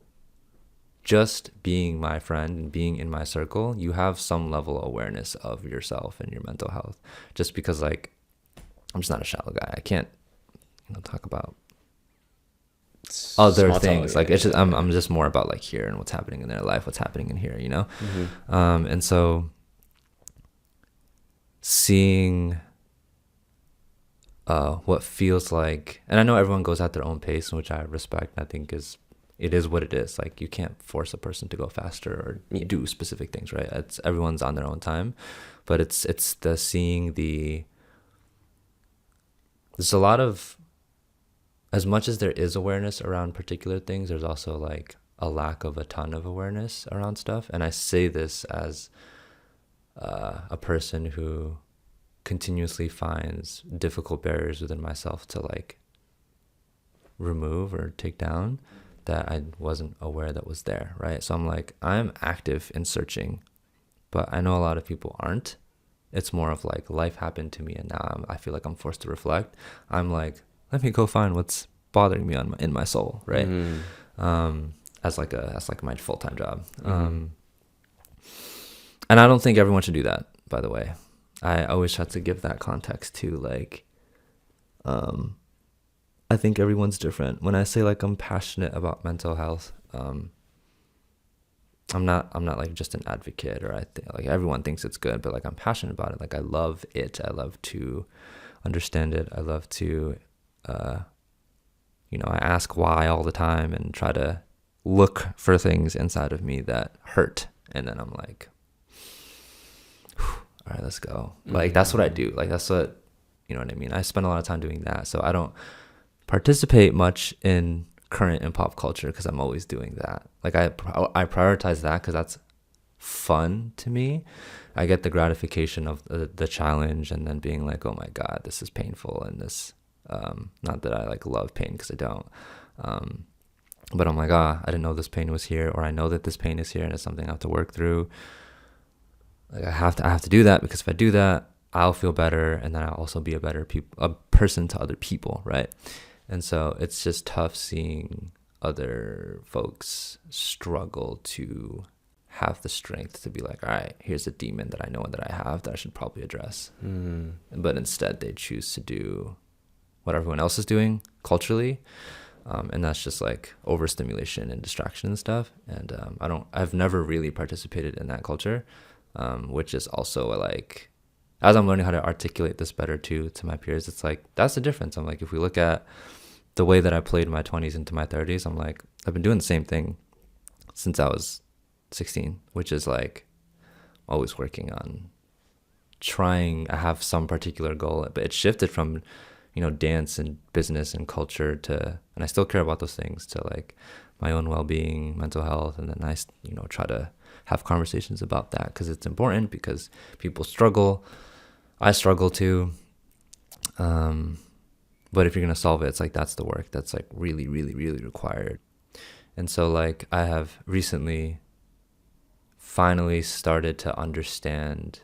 just being my friend and being in my circle, you have some level of awareness of yourself and your mental health. Just because like, I'm just not a shallow guy. I can't, talk about other things. Like it's just, I'm just more about like here and what's happening in their life, what's happening in here, And so seeing what feels like, and I know everyone goes at their own pace, which I respect. I think it is what it is. Like you can't force a person to go faster or do specific things, right? It's everyone's on their own time, but it's the seeing there's a lot of, as much as there is awareness around particular things, there's also like a lack of a ton of awareness around stuff. And I say this as a person who continuously finds difficult barriers within myself to like remove or take down that I wasn't aware that was there, right? So I'm like, I'm active in searching, but I know a lot of people aren't. It's more of like life happened to me and now I feel like I'm forced to reflect. I'm like, let me go find what's bothering me in my soul, right? As like my full-time job. And I don't think everyone should do that, by the way. I always try to give that context to like, I think everyone's different. When I say like I'm passionate about mental health, I'm not like just an advocate, or I think like everyone thinks it's good, but like I'm passionate about it. Like I love it. I love to understand it. I love to, I ask why all the time and try to look for things inside of me that hurt. And then I'm like, all right, let's go. Like, that's what I do. Like, that's what, you know what I mean? I spend a lot of time doing that. So I don't participate much in current and pop culture because I'm always doing that. Like, I prioritize that because that's fun to me. I get the gratification of the challenge and then being like, oh my God, this is painful. And this, not that I like love pain because I don't. But I'm like, I didn't know this pain was here, or I know that this pain is here and it's something I have to work through. Like I have to do that because if I do that, I'll feel better, and then I'll also be a person to other people, right? And so it's just tough seeing other folks struggle to have the strength to be like, all right, here's a demon that I know that I have that I should probably address. But instead they choose to do what everyone else is doing culturally. And that's just like overstimulation and distraction and stuff. And I've never really participated in that culture, which is also like, as I'm learning how to articulate this better too to my peers, it's like, that's the difference. I'm like, if we look at the way that I played my 20s into my 30s, I'm like, I've been doing the same thing since I was 16, which is like always working on trying, I have some particular goal, but it shifted from, dance and business and culture to, and I still care about those things, to like my own well-being, mental health. And then I, try to have conversations about that because it's important, because people struggle. I struggle too. But if you're going to solve it, it's like, that's the work that's like really, really, really required. And so like I have recently finally started to understand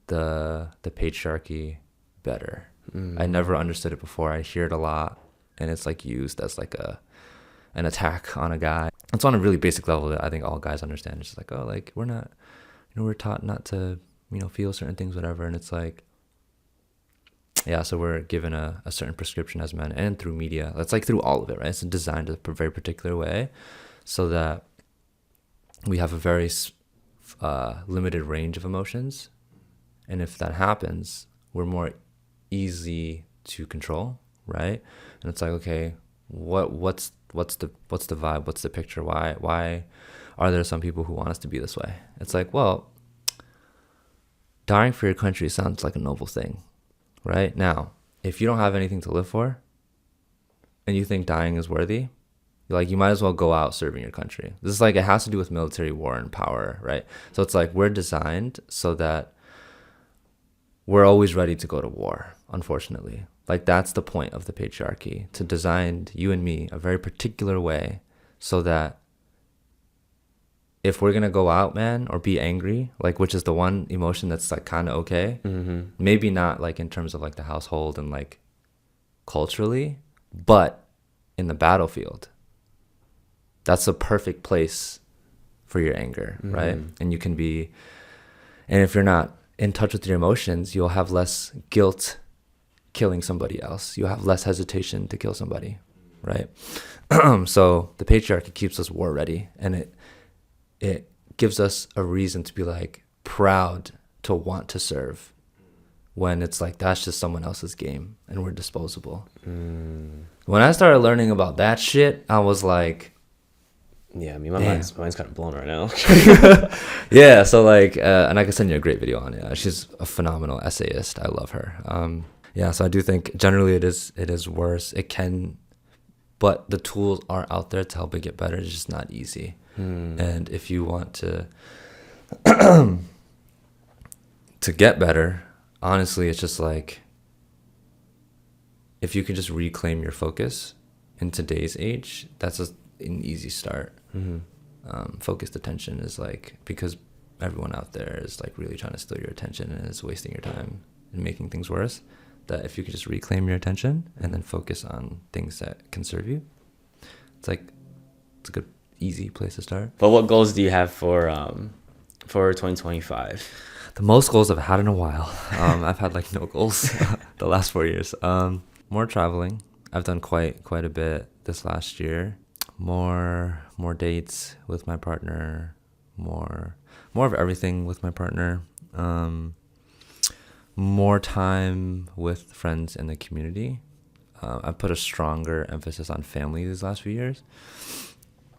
the patriarchy better. I never understood it before. I hear it a lot, and it's like used as like an attack on a guy. it's on a really basic level that I think all guys understand. It's just like, oh, like we're not, we're taught not to, feel certain things, whatever. And it's like, yeah, so we're given a certain prescription as men, and through media. That's like through all of it, right? It's designed a very particular way so that we have a very limited range of emotions. And if that happens, we're more easy to control, right? And it's like, okay, what's the vibe? What's the picture? Why are there some people who want us to be this way? It's like, well, dying for your country sounds like a noble thing, right? Now, if you don't have anything to live for and you think dying is worthy, like you might as well go out serving your country. This is like, it has to do with military war and power, right? So it's like we're designed so that we're always ready to go to war, unfortunately. Like that's the point of the patriarchy, to design you and me a very particular way so that if we're going to go out, man, or be angry, like, which is the one emotion that's like kind of okay, maybe not like in terms of like the household and like culturally, but in the battlefield, that's a perfect place for your anger, right? And you can be, and if you're not in touch with your emotions, you'll have less guilt killing somebody else. You'll have less hesitation to kill somebody, right? So the patriarchy keeps us war ready, and it gives us a reason to be like proud to want to serve, when it's like that's just someone else's game and we're disposable. When I started learning about that shit, I was like, yeah, I mean, mine's kind of blown right now. yeah, so like, and I can send you a great video on it. She's a phenomenal essayist. I love her. Yeah, so I do think generally it is worse. It can, but the tools are out there to help it get better. It's just not easy. And if you want to to get better, honestly, it's just like, if you can just reclaim your focus in today's age, that's an easy start. Focused attention is like, because everyone out there is like really trying to steal your attention and is wasting your time and making things worse, that if you could just reclaim your attention and then focus on things that can serve you, it's like, it's a good, easy place to start. But what goals do you have for 2025? The most goals I've had in a while. I've had like no goals the last 4 years. More traveling. I've done quite a bit this last year. More dates with my partner. More of everything with my partner. More time with friends in the community. I've put a stronger emphasis on family these last few years.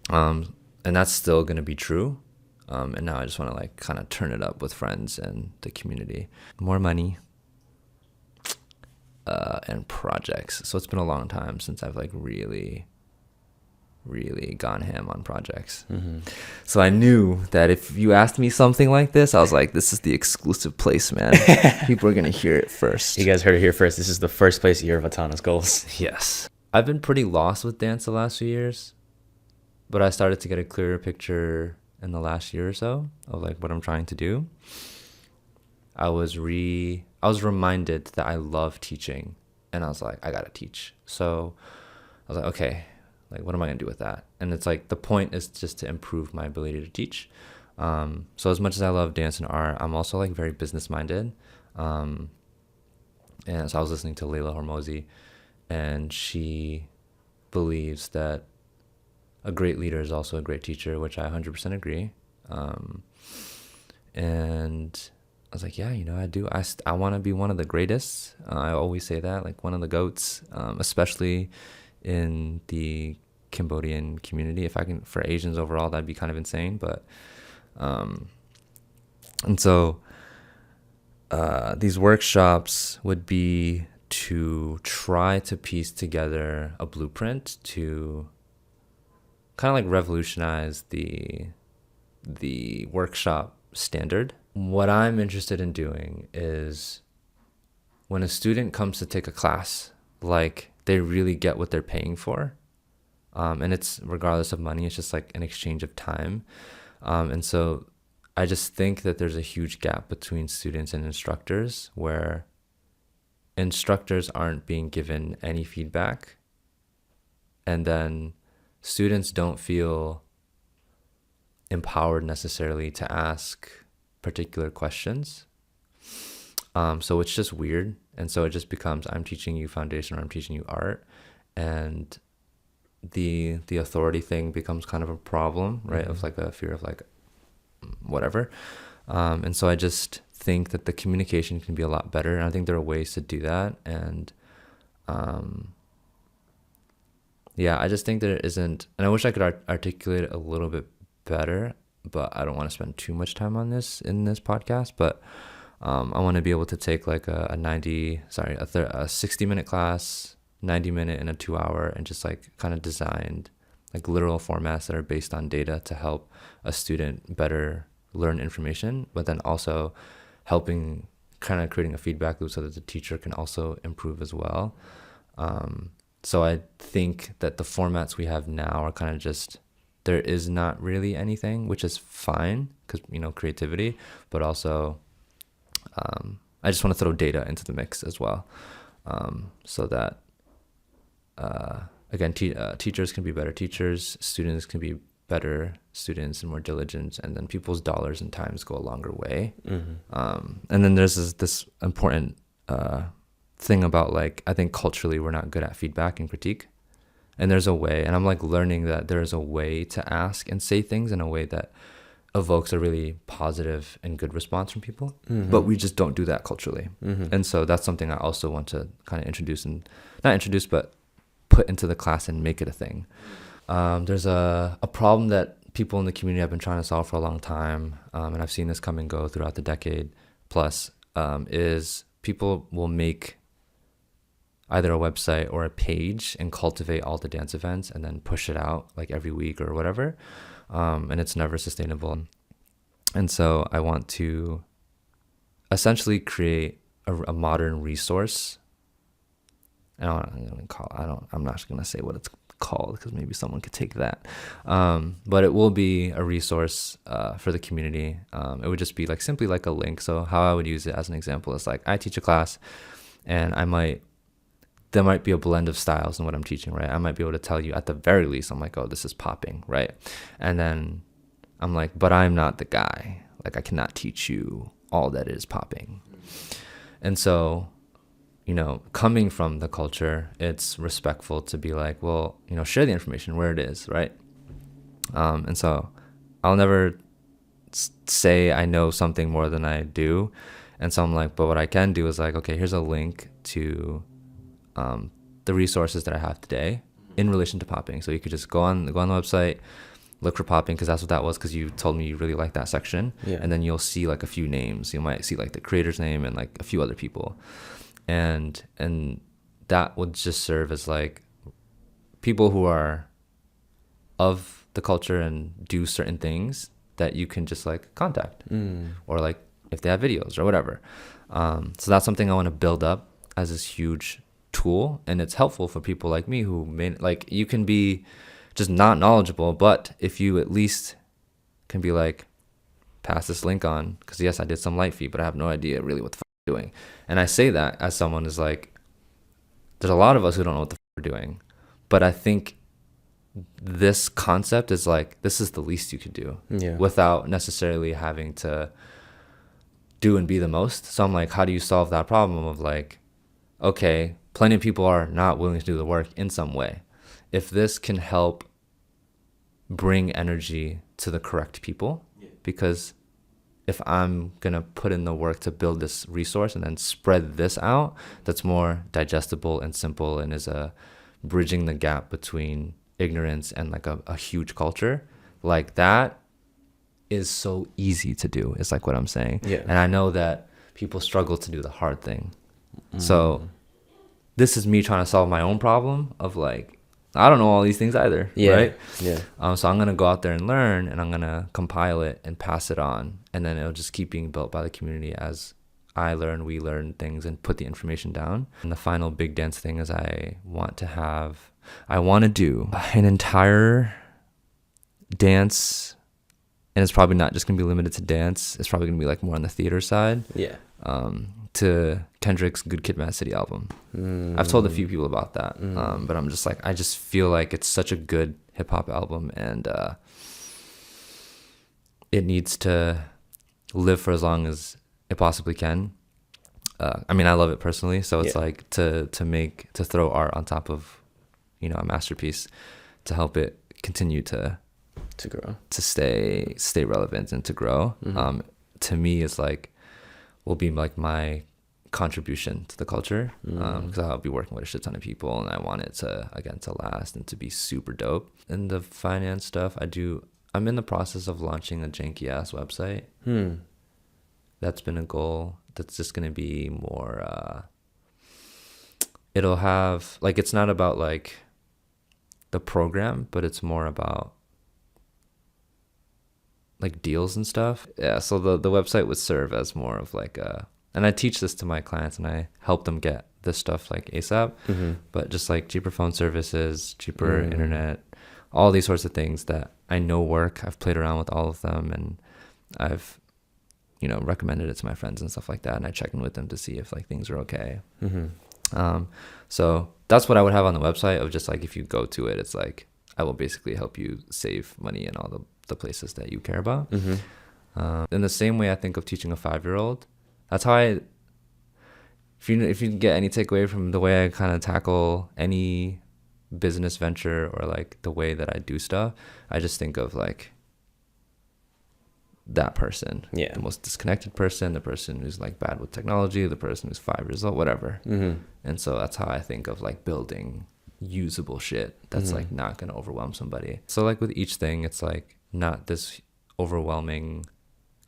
And that's still going to be true. And now I just want to like kind of turn it up with friends and the community. More money. And projects. So it's been a long time since I've like really gone ham on projects. So I knew that if you asked me something like this, I was like, this is the exclusive place, man. People are going to hear it first. You guys heard it here first. This is the first place you hear Vattana's goals. Yes. I've been pretty lost with dance the last few years, but I started to get a clearer picture in the last year or so of like what I'm trying to do. I was reminded that I love teaching, and I was like, I gotta teach. So I was like, okay, like what am I gonna do with that? And it's like, the point is just to improve my ability to teach. So as much as I love dance and art, I'm also like very business minded. And so I was listening to Layla Hormozi, and she believes that a great leader is also a great teacher, which I 100% agree. And I was like, yeah, I do. I want to be one of the greatest. I always say that, like one of the GOATs, especially in the Cambodian community. If I can, for Asians overall, that'd be kind of insane. But, and so these workshops would be to try to piece together a blueprint to kind of like revolutionize the workshop standard. What I'm interested in doing is, when a student comes to take a class, like they really get what they're paying for. And it's regardless of money, it's just like an exchange of time. And so I just think that there's a huge gap between students and instructors, where instructors aren't being given any feedback, and then students don't feel empowered necessarily to ask particular questions. So it's just weird. And so it just becomes, I'm teaching you foundation or I'm teaching you art. And the authority thing becomes kind of a problem, right? Of like a fear of like whatever. And so I just think that the communication can be a lot better. And I think there are ways to do that. And yeah, I just think there isn't, and I wish I could articulate it a little bit better, but I don't want to spend too much time on this in this podcast. But I want to be able to take like a 60-minute class, 90-minute and a 2-hour, and just like kind of designed like literal formats that are based on data to help a student better learn information, but then also helping kind of creating a feedback loop so that the teacher can also improve as well. So I think that the formats we have now are kind of just, there is not really anything, which is fine because, you know, creativity, but also I just want to throw data into the mix as well, so that, again, teachers can be better teachers, students can be better students and more diligent, and then people's dollars and times go a longer way. And then there's this important thing about like, I think culturally we're not good at feedback and critique, and there's a way, and I'm like learning that there's a way to ask and say things in a way that evokes a really positive and good response from people, but we just don't do that culturally. And so that's something I also want to kind of introduce, and not introduce, but put into the class and make it a thing. There's a problem that people in the community have been trying to solve for a long time, and I've seen this come and go throughout the decade plus, is people will make either a website or a page and cultivate all the dance events and then push it out like every week or whatever. And it's never sustainable. And so I want to essentially create a modern resource. I'm not going to say what it's called because maybe someone could take that. But it will be a resource for the community. It would just be like simply like a link. So how I would use it as an example is like, I teach a class and there might be a blend of styles in what I'm teaching, right? I might be able to tell you at the very least, I'm like, oh, this is popping, right? And then I'm like, but I'm not the guy. Like, I cannot teach you all that is popping. And so, you know, coming from the culture, it's respectful to be like, well, you know, share the information where it is, right? And so I'll never say I know something more than I do. And so I'm like, but what I can do is like, okay, here's a link to the resources that I have today in relation to popping. So you could just go on the website, look for popping, because that's what that was, because you told me you really like that section. Yeah. And then you'll see like a few names. You might see like the creator's name and like a few other people. And that would just serve as like people who are of the culture and do certain things that you can just like contact, or like if they have videos or whatever. So that's something I want to build up as this huge tool, and it's helpful for people like me who may, like, you can be just not knowledgeable, but if you at least can be like, pass this link on, because yes, I did some light feed, but I have no idea really what the fuck I'm doing. And I say that as someone who's like, there's a lot of us who don't know what the fuck we're doing, but I think this concept is like, this is the least you could do, without necessarily having to do and be the most. So I'm like, how do you solve that problem of like, okay, plenty of people are not willing to do the work in some way. If this can help bring energy to the correct people, because if I'm going to put in the work to build this resource and then spread this out, that's more digestible and simple and is bridging the gap between ignorance and like a huge culture, like that is so easy to do, is like what I'm saying. And I know that people struggle to do the hard thing. So this is me trying to solve my own problem of like, I don't know all these things either, right? So I'm going to go out there and learn, and I'm going to compile it and pass it on. And then it'll just keep being built by the community as I learn, we learn things and put the information down. And the final big dance thing is I want to do an entire dance, and it's probably not just going to be limited to dance. It's probably going to be like more on the theater side. To Kendrick's Good Kid, Mad City album. I've told a few people about that, but I'm just like, I just feel like it's such a good hip hop album, and it needs to live for as long as it possibly can. I mean, I love it personally, so it's like to throw art on top of, you know, a masterpiece to help it continue to grow, to stay relevant and to grow. To me, is like will be like my contribution to the culture, because I'll be working with a shit ton of people, and I want it to last and to be super dope. And the finance stuff, I'm in the process of launching a janky ass website. That's been a goal. That's just gonna be more. It'll have like, it's not about like the program, but it's more about like deals and stuff. Yeah. So the website would serve as more of like and I teach this to my clients and I help them get this stuff like ASAP, but just like cheaper phone services, cheaper internet, all these sorts of things that I know work. I've played around with all of them, and I've, you know, recommended it to my friends and stuff like that. And I check in with them to see if like things are okay. So that's what I would have on the website, of just like, if you go to it, it's like, I will basically help you save money in all the places that you care about. In the same way I think of teaching a 5-year-old, that's how if you get any takeaway from the way I kind of tackle any business venture or like the way that I do stuff, I just think of like that person, the most disconnected person, the person who's like bad with technology, the person who's 5 years old, whatever. And so that's how I think of like building usable shit that's like not gonna overwhelm somebody. So like with each thing, it's like not this overwhelming,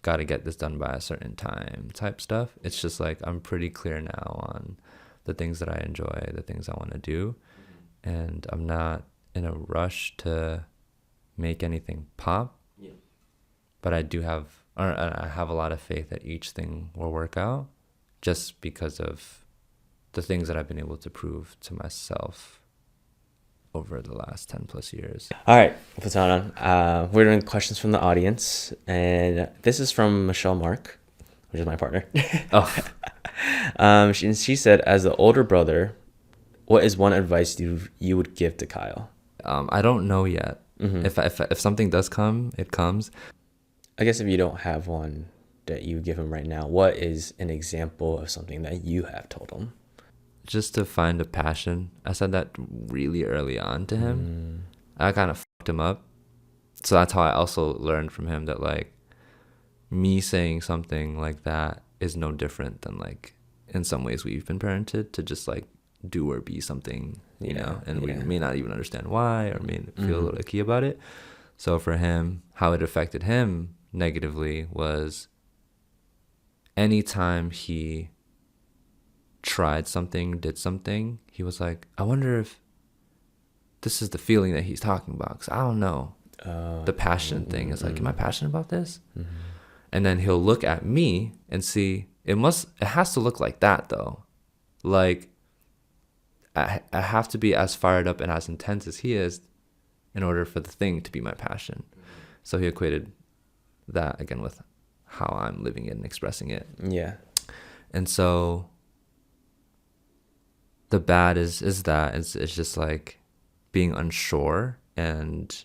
gotta get this done by a certain time type stuff. It's just like, I'm pretty clear now on the things that I enjoy, the things I want to do, and I'm not in a rush to make anything pop. But I have a lot of faith that each thing will work out, just because of the things that I've been able to prove to myself over the last 10 plus years. All right, Vattana, we're doing questions from the audience, and this is from Michelle Mark, which is my partner. She said, as the older brother, what is one advice you would give to Kyle? I don't know yet. If something does come, it comes. I guess if you don't have one that you give him right now, what is an example of something that you have told him? Just to find a passion. I said that really early on to him. I kind of fucked him up. So that's how I also learned from him that like me saying something like that is no different than like, in some ways we've been parented to just like do or be something, you know, and we may not even understand why, or may feel a little icky about it. So for him, how it affected him negatively was anytime he tried something, did something, he was like, I wonder if this is the feeling that he's talking about, because I don't know. The passion thing is like, am I passionate about this? And then he'll look at me and see, it has to look like that though. Like I have to be as fired up and as intense as he is in order for the thing to be my passion. So he equated that again with how I'm living it and expressing it. Yeah. And so the bad is that it's just like being unsure and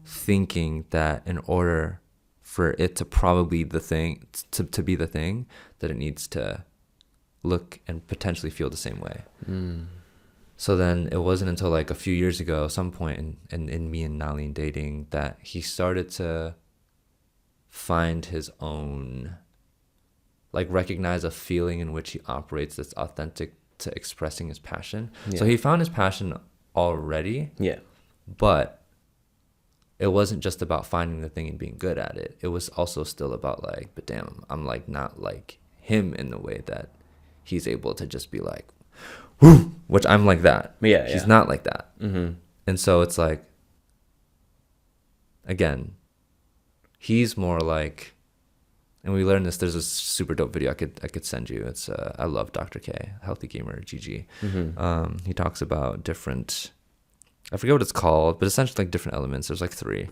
thinking that in order for it to probably the thing to be the thing, that it needs to look and potentially feel the same way. So then it wasn't until like a few years ago, some point in me and Nalin dating, that he started to find his own, like recognize a feeling in which he operates that's authentic to expressing his passion. So he found his passion already. But it wasn't just about finding the thing and being good at it. It was also still about like, but damn, I'm like not like him in the way that he's able to just be like, whoo, which I'm like that. He's not like that. And so it's like, again, he's more like, and we learned this, there's a super dope video I could send you. It's I love Dr. K, Healthy Gamer GG. He talks about different, I forget what it's called, but essentially like different elements. There's like 3: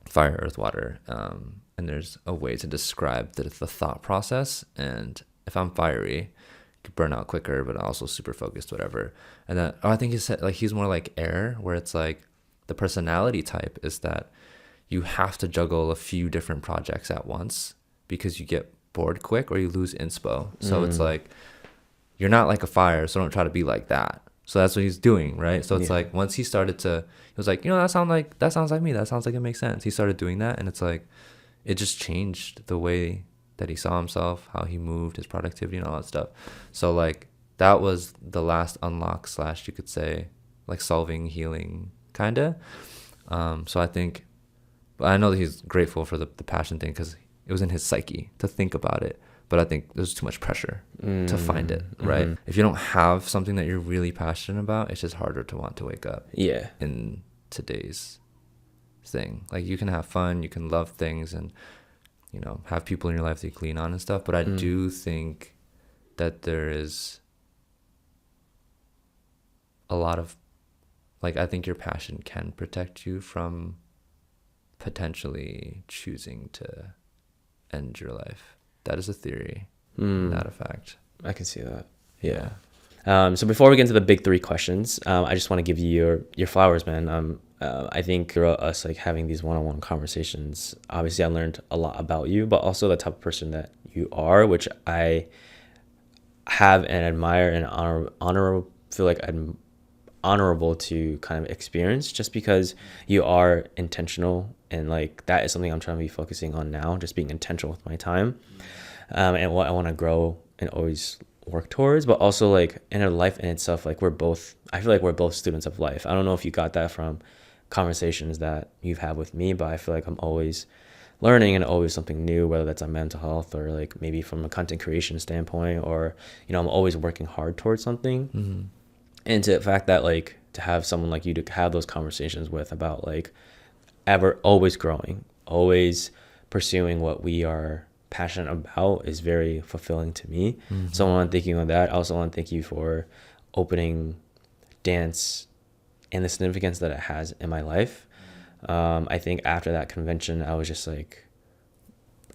fire, earth, water. And there's a way to describe the thought process. And if I'm fiery, I could burn out quicker, but also super focused, whatever. And then I think he said like he's more like air, where it's like the personality type is that you have to juggle a few different projects at once because you get bored quick or you lose inspo. So it's like, you're not like a fire, so don't try to be like that. So that's what he's doing, right? So it's like, once he started to, he was like, that sounds like me. That sounds like it makes sense. He started doing that, and it's like, it just changed the way that he saw himself, how he moved, his productivity, and all that stuff. So like, that was the last unlock / you could say, like solving, healing, kind of. So I think, but I know that he's grateful for the passion thing because it was in his psyche to think about it. But I think there's too much pressure to find it, right? If you don't have something that you're really passionate about, it's just harder to want to wake up. Yeah. In today's thing, like, you can have fun, you can love things, and have people in your life that you can lean on and stuff. But I do think that there is a lot of, like, I think your passion can protect you from potentially choosing to end your life. That is a theory, not a fact. I can see that. Yeah. So before we get into the big 3 questions, I just want to give you your flowers, man. I think throughout us like having these one-on-one conversations, obviously I learned a lot about you, but also the type of person that you are, which I have and admire and feel like I'm honorable to kind of experience, just because you are intentional, and like that is something I'm trying to be focusing on now, just being intentional with my time, and what I want to grow and always work towards. But also like in our life in itself, like I feel like we're both students of life. I don't know if you got that from conversations that you've had with me, but I feel like I'm always learning and always something new, whether that's on mental health or like maybe from a content creation standpoint, or I'm always working hard towards something. And to the fact that like to have someone like you to have those conversations with about like always growing, always pursuing what we are passionate about is very fulfilling to me. So I want to thank you on that. I also want to thank you for opening dance and the significance that it has in my life. I think after that convention, I was just like,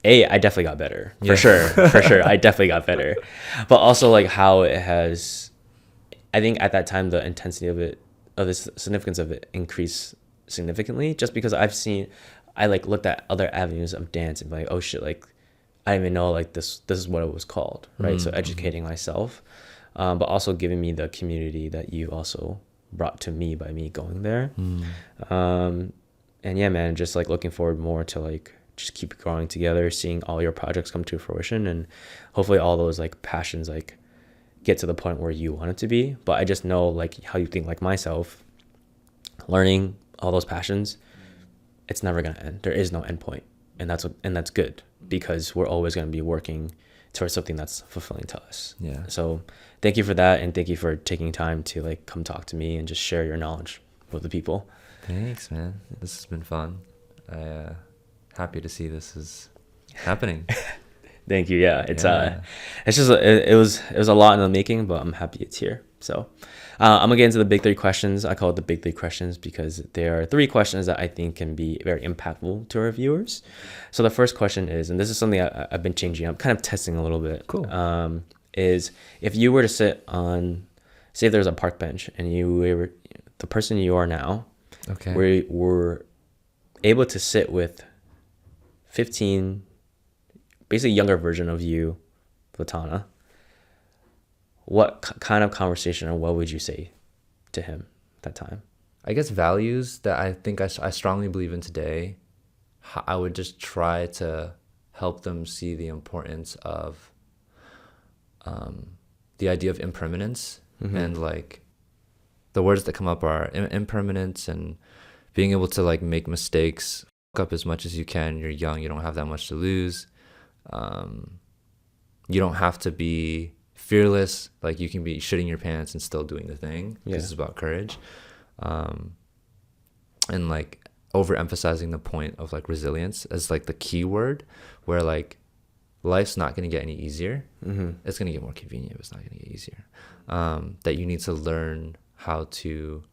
I definitely got better. For sure. I definitely got better. But also like how it has, I think at that time, the intensity of the significance of it increased significantly, just because I like looked at other avenues of dance and be like, oh shit, like I didn't even know like this is what it was called, right? So educating myself, but also giving me the community that you also brought to me by me going there. And yeah, man, just like looking forward more to like just keep growing together, seeing all your projects come to fruition, and hopefully all those like passions like get to the point where you want it to be. But I just know like how you think, like myself, learning all those passions, it's never gonna end. There is no end point, and that's good, because we're always gonna be working towards something that's fulfilling to us. Yeah. So thank you for that, and thank you for taking time to like come talk to me and just share your knowledge with the people. Thanks, man. This has been fun. Happy to see this is happening. Thank you. Yeah, it's just it was a lot in the making, but I'm happy it's here. So I'm gonna get into the big 3 questions. I call it the big 3 questions because there are 3 questions that I think can be very impactful to our viewers. So the first question is, and this is something I've been changing, I'm kind of testing a little bit. Cool. Is if you were to sit on, say there's a park bench, and you were the person you are now, okay, we were able to sit with 15, basically younger version of you, Vattana, what kind of conversation or what would you say to him at that time? I guess values that I think I strongly believe in today. I would just try to help them see the importance of the idea of impermanence, and like the words that come up are impermanence and being able to like make mistakes, fuck up as much as you can. You're young, you don't have that much to lose. You don't have to be fearless. Like you can be shitting your pants and still doing the thing. Yeah. This is about courage. And like overemphasizing the point of like resilience as like the key word, where like life's not going to get any easier. It's going to get more convenient, but it's not going to get easier. That you need to learn how to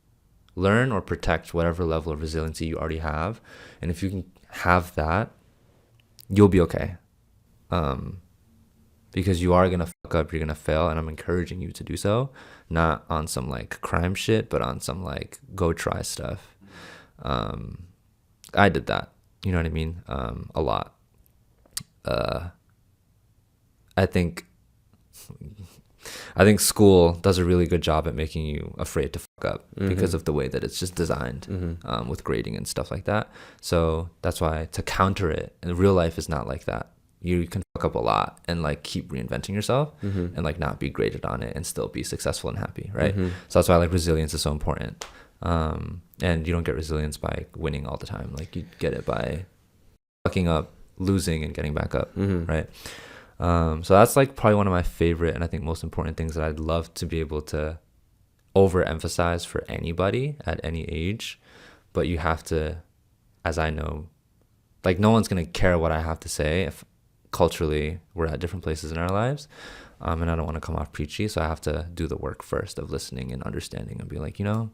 learn or protect whatever level of resiliency you already have. And if you can have that, you'll be okay. Because you are going to fuck up, you're going to fail, and I'm encouraging you to do so, not on some like crime shit, but on some like go try stuff. I did that. You know what I mean? A lot. I think school does a really good job at making you afraid to fuck up because of the way that it's just designed with grading and stuff like that. So that's why, to counter it, and real life is not like that. You can fuck up a lot and like keep reinventing yourself and like not be graded on it and still be successful and happy, right? So that's why like resilience is so important. And you don't get resilience by winning all the time. Like you get it by fucking up, losing, and getting back up, right? So that's like probably one of my favorite and I think most important things that I'd love to be able to overemphasize for anybody at any age. But you have to, as I know, like no one's going to care what I have to say if culturally we're at different places in our lives. And I don't want to come off preachy, so I have to do the work first of listening and understanding and be like, you know,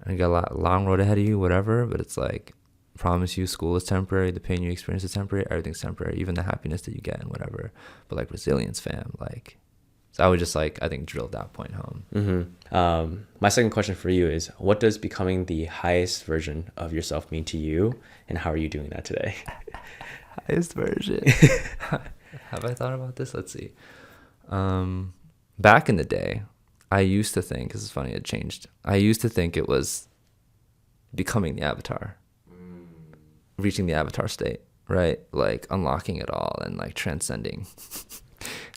I got a long road ahead of you, whatever, but it's like, promise you, school is temporary, the pain you experience is temporary, everything's temporary, even the happiness that you get and whatever. But like resilience, fam, like, so I would just like, I think, drill that point home. My second question for you is, what does becoming the highest version of yourself mean to you, and how are you doing that today? Highest version. Have I thought about this? Let's see. Back in the day, I used to think, this is funny, it changed. I used to think it was becoming the avatar, reaching the avatar state, right? Like unlocking it all and like transcending.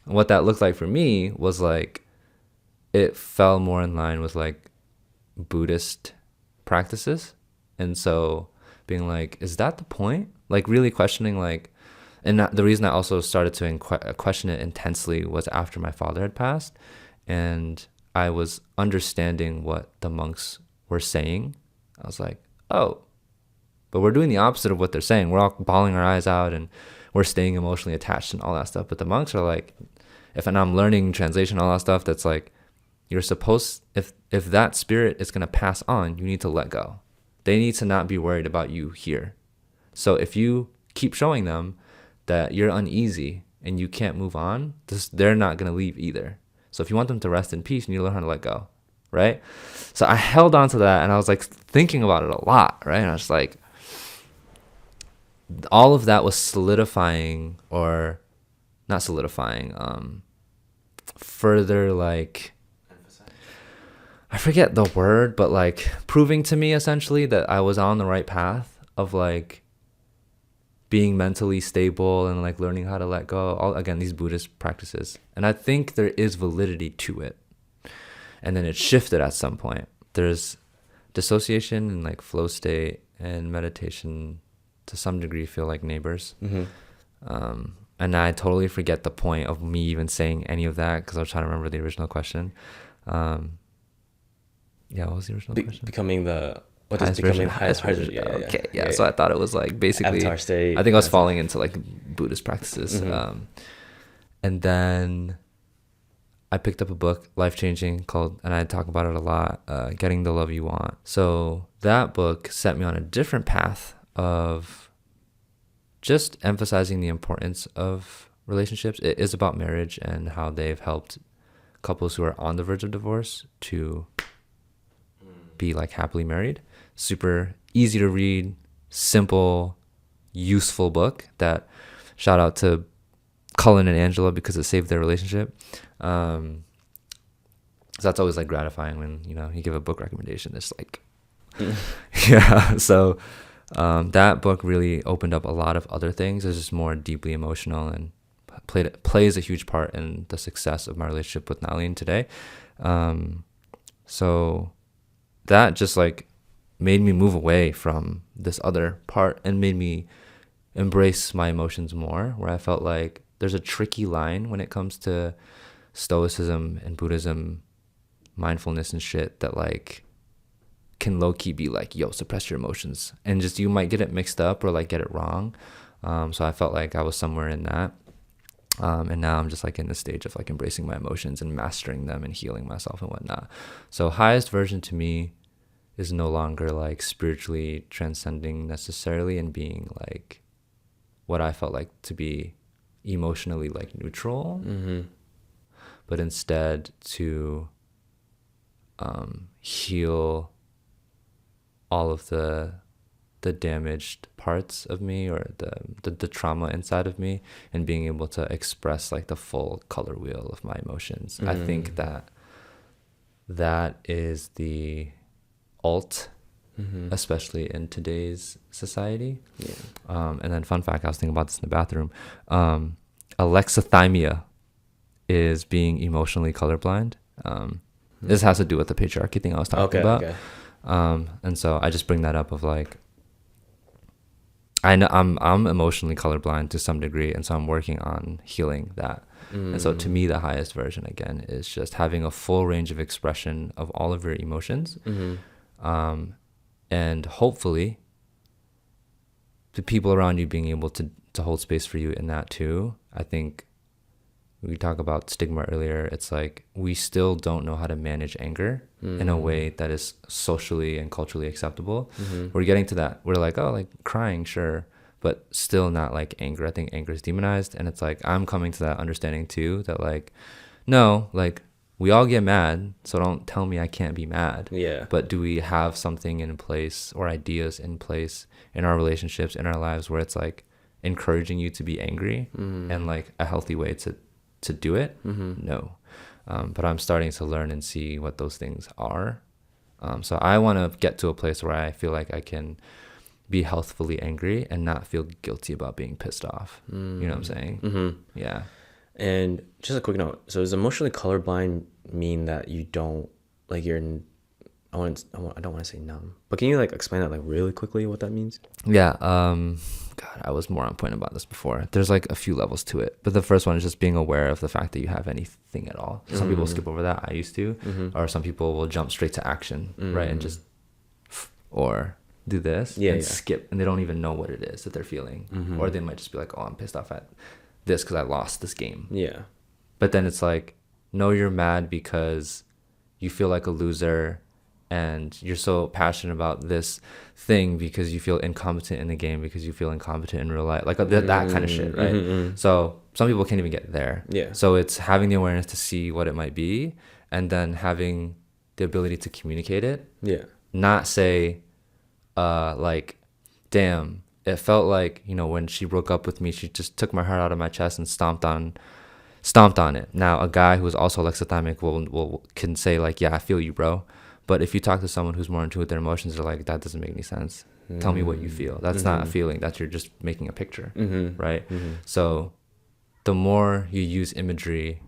What that looked like for me was like, it fell more in line with like Buddhist practices. And so being like, is that the point? Like really questioning like, and the reason I also started to question it intensely was after my father had passed, and I was understanding what the monks were saying. I was like, oh, but we're doing the opposite of what they're saying. We're all bawling our eyes out and we're staying emotionally attached and all that stuff. But the monks are like, and I'm learning translation, all that stuff, that's like, you're supposed, if that spirit is going to pass on, you need to let go. They need to not be worried about you here. So if you keep showing them that you're uneasy and you can't move on, they're not going to leave either. So if you want them to rest in peace, you need to learn how to let go, right? So I held on to that and I was like thinking about it a lot, right? And I was like, all of that was solidifying, or not solidifying, further like, I forget the word, but like proving to me essentially that I was on the right path of like being mentally stable and like learning how to let go. All, again, these Buddhist practices. And I think there is validity to it. And then it shifted at some point. There's dissociation and like flow state and meditation to some degree feel like neighbors. And I totally forget the point of me even saying any of that because I was trying to remember the original question. Yeah, what was the original question? Becoming the highest version? Yeah. So I thought it was like basically avatar state. I think I was falling into like Buddhist practices. And then I picked up a book, life-changing, called, and I talk about it a lot, Getting the Love You Want. So that book set me on a different path of just emphasizing the importance of relationships. It is about marriage and how they've helped couples who are on the verge of divorce to be like happily married. Super easy to read, simple, useful book that, shout out to Cullen and Angela because it saved their relationship. So that's always like gratifying when, you know, you give a book recommendation. It's like, yeah. So that book really opened up a lot of other things. It's just more deeply emotional and plays a huge part in the success of my relationship with Nalene today. So that just like made me move away from this other part and made me embrace my emotions more, where I felt like there's a tricky line when it comes to Stoicism and Buddhism, mindfulness and shit, that like can low-key be like, yo, suppress your emotions, and just you might get it mixed up or like get it wrong. So I felt like I was somewhere in that. And now I'm just like in the stage of like embracing my emotions and mastering them and healing myself and whatnot. So highest version to me is no longer like spiritually transcending necessarily and being like what I felt like to be emotionally like neutral, but instead to heal all of the the damaged parts of me or the trauma inside of me, and being able to express like the full color wheel of my emotions. I think that is the ult, especially in today's society. And then fun fact, I was thinking about this in the bathroom. Alexithymia is being emotionally colorblind. This has to do with the patriarchy thing I was talking about. And so I just bring that up of like, I know I'm emotionally colorblind to some degree, and so I'm working on healing that. And so to me, the highest version again is just having a full range of expression of all of your emotions. And hopefully the people around you being able to hold space for you in that too. I think we talked about stigma earlier. It's like we still don't know how to manage anger in a way that is socially and culturally acceptable. We're getting to that. We're like, oh, like crying, sure, but still not like anger. I think anger is demonized, and it's like I'm coming to that understanding too, that like, no, like we all get mad, so don't tell me I can't be mad. But do we have something in place or ideas in place in our relationships, in our lives, where it's like encouraging you to be angry and like a healthy way to do it? No. But I'm starting to learn and see what those things are. So I want to get to a place where I feel like I can be healthfully angry and not feel guilty about being pissed off. You know what I'm saying? Yeah. And just a quick note. So does emotionally colorblind mean that you don't, like you're, I don't want to say numb, but can you like explain that like really quickly what that means? Yeah. God, I was more on point about this before. There's like a few levels to it, but the first one is just being aware of the fact that you have anything at all. Some people skip over that. I used to, or some people will jump straight to action, right? And just, or do this and skip, and they don't even know what it is that they're feeling. Or they might just be like, oh, I'm pissed off at this because I lost this game. But then it's like, no, you're mad because you feel like a loser, and you're so passionate about this thing because you feel incompetent in the game, because you feel incompetent in real life, like that kind of shit, right? So some people can't even get there. So it's having the awareness to see what it might be, and then having the ability to communicate it. Not say, like, damn, it felt like, you know, when she broke up with me, she just took my heart out of my chest and stomped on it. Now, a guy who is also alexithymic can say like, yeah, I feel you, bro. But if you talk to someone who's more in tune with their emotions, they're like, that doesn't make any sense. Tell me what you feel. That's not a feeling. That's you're just making a picture, right? So the more you use imagery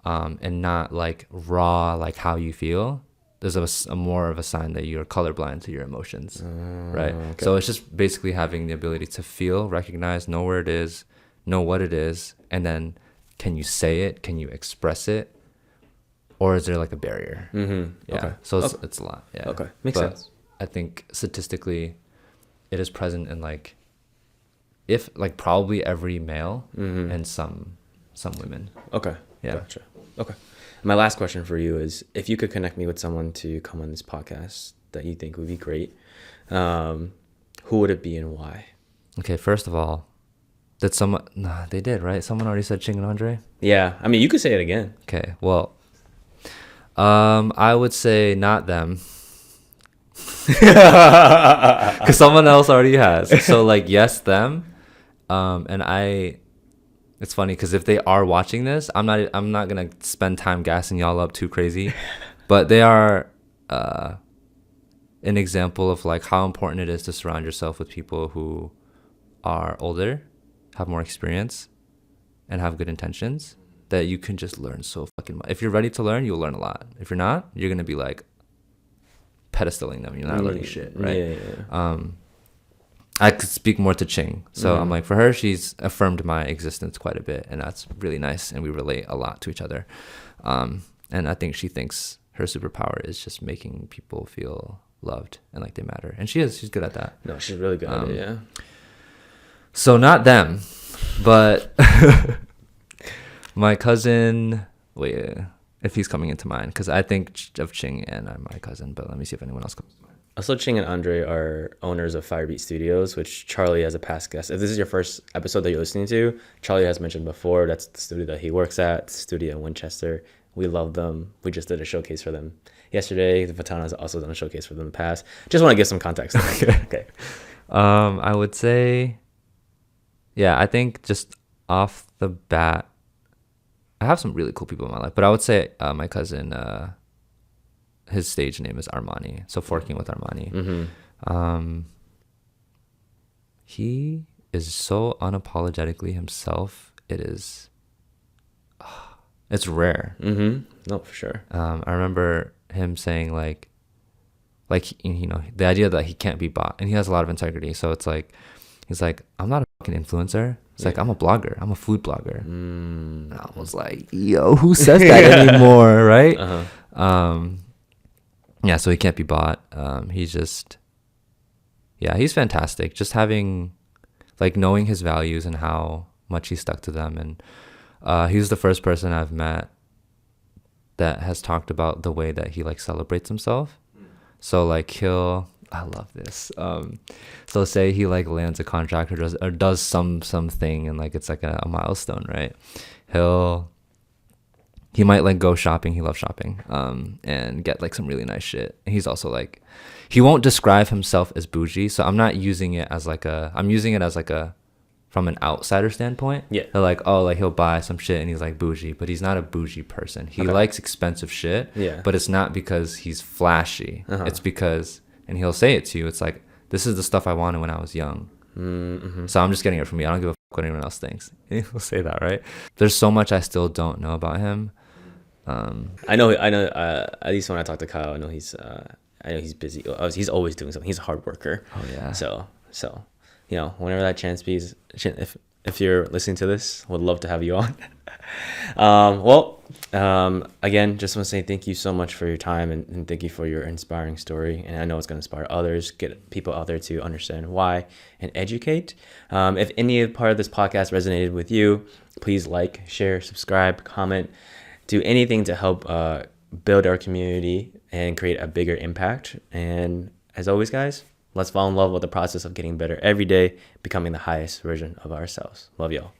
and not like raw, like how you feel, there's a more of a sign that you're colorblind to your emotions, right? So it's just basically having the ability to feel, recognize, know where it is, know what it is, and then can you say it? Can you express it? Or is there like a barrier? So it's a lot. Makes sense. I think statistically, it is present in like, if like probably every male and some women. Gotcha. My last question for you is, if you could connect me with someone to come on this podcast that you think would be great, who would it be and why? Okay, first of all, did someone? Nah, they did, right? Someone already said Ching and Andre. Yeah, I mean, you could say it again. Okay, well, I would say not them, because someone else already has. So like, yes, them, and it's funny because if they are watching this, I'm not gonna spend time gassing y'all up too crazy, but they are an example of like how important it is to surround yourself with people who are older, have more experience, and have good intentions, that you can just learn so fucking much. If you're ready to learn, you'll learn a lot. If you're not, you're gonna be like pedestaling them. You're not learning shit, right? I could speak more to Ching. So I'm like, for her, she's affirmed my existence quite a bit, and that's really nice, and we relate a lot to each other. And I think she thinks her superpower is just making people feel loved and like they matter. And she's good at that. No, she's really good at it, yeah. So not them, but my cousin, if he's coming into mind, because I think of Ching and I'm my cousin, but let me see if anyone else comes to mind. Also, Ching and Andre are owners of Firebeat Studios, which Charlie has a past guest. If this is your first episode that you're listening to, Charlie has mentioned before, that's the studio that he works at, the studio in Winchester. We love them. We just did a showcase for them yesterday. The Vattana has also done a showcase for them in the past. Just want to give some context. Okay. I would say, yeah, I think just off the bat, I have some really cool people in my life, but I would say my cousin, his stage name is Armani. So Forking with Armani. Mm-hmm. He is so unapologetically himself. It's rare. Mm-hmm. No, for sure. I remember him saying like, the idea that he can't be bought, and he has a lot of integrity. So it's like, he's like, I'm not a fucking influencer. It's like, I'm a blogger. I'm a food blogger. And I was like, yo, who says that anymore, right? Yeah, so he can't be bought. He's fantastic. Just having, like, knowing his values and how much he stuck to them. And he was the first person I've met that has talked about the way that he, like, celebrates himself. So, like, I love this. So say he, like, lands a contract or does something, and, like, it's like a milestone, right? He might, like, go shopping. He loves shopping, and get, like, some really nice shit. And he's also, like, he won't describe himself as bougie. So I'm not using it as I'm using it as from an outsider standpoint. Yeah. They're like, oh, like, he'll buy some shit and he's, like, bougie, but he's not a bougie person. He likes expensive shit. Yeah. But it's not because he's flashy. It's because, and he'll say it to you, it's like, this is the stuff I wanted when I was young. Mm-hmm. So I'm just getting it from me. I don't give a fuck what anyone else thinks. He'll say that, right? There's so much I still don't know about him. I know. At least when I talk to Kyle, I know he's busy. He's always doing something. He's a hard worker. Oh yeah. So whenever that chance be, if you're listening to this, would love to have you on. Again, just want to say thank you so much for your time, and thank you for your inspiring story. And I know it's going to inspire others, get people out there to understand why and educate. If any part of this podcast resonated with you, please like, share, subscribe, comment, do anything to help build our community and create a bigger impact. And as always, guys, let's fall in love with the process of getting better every day, becoming the highest version of ourselves. Love y'all.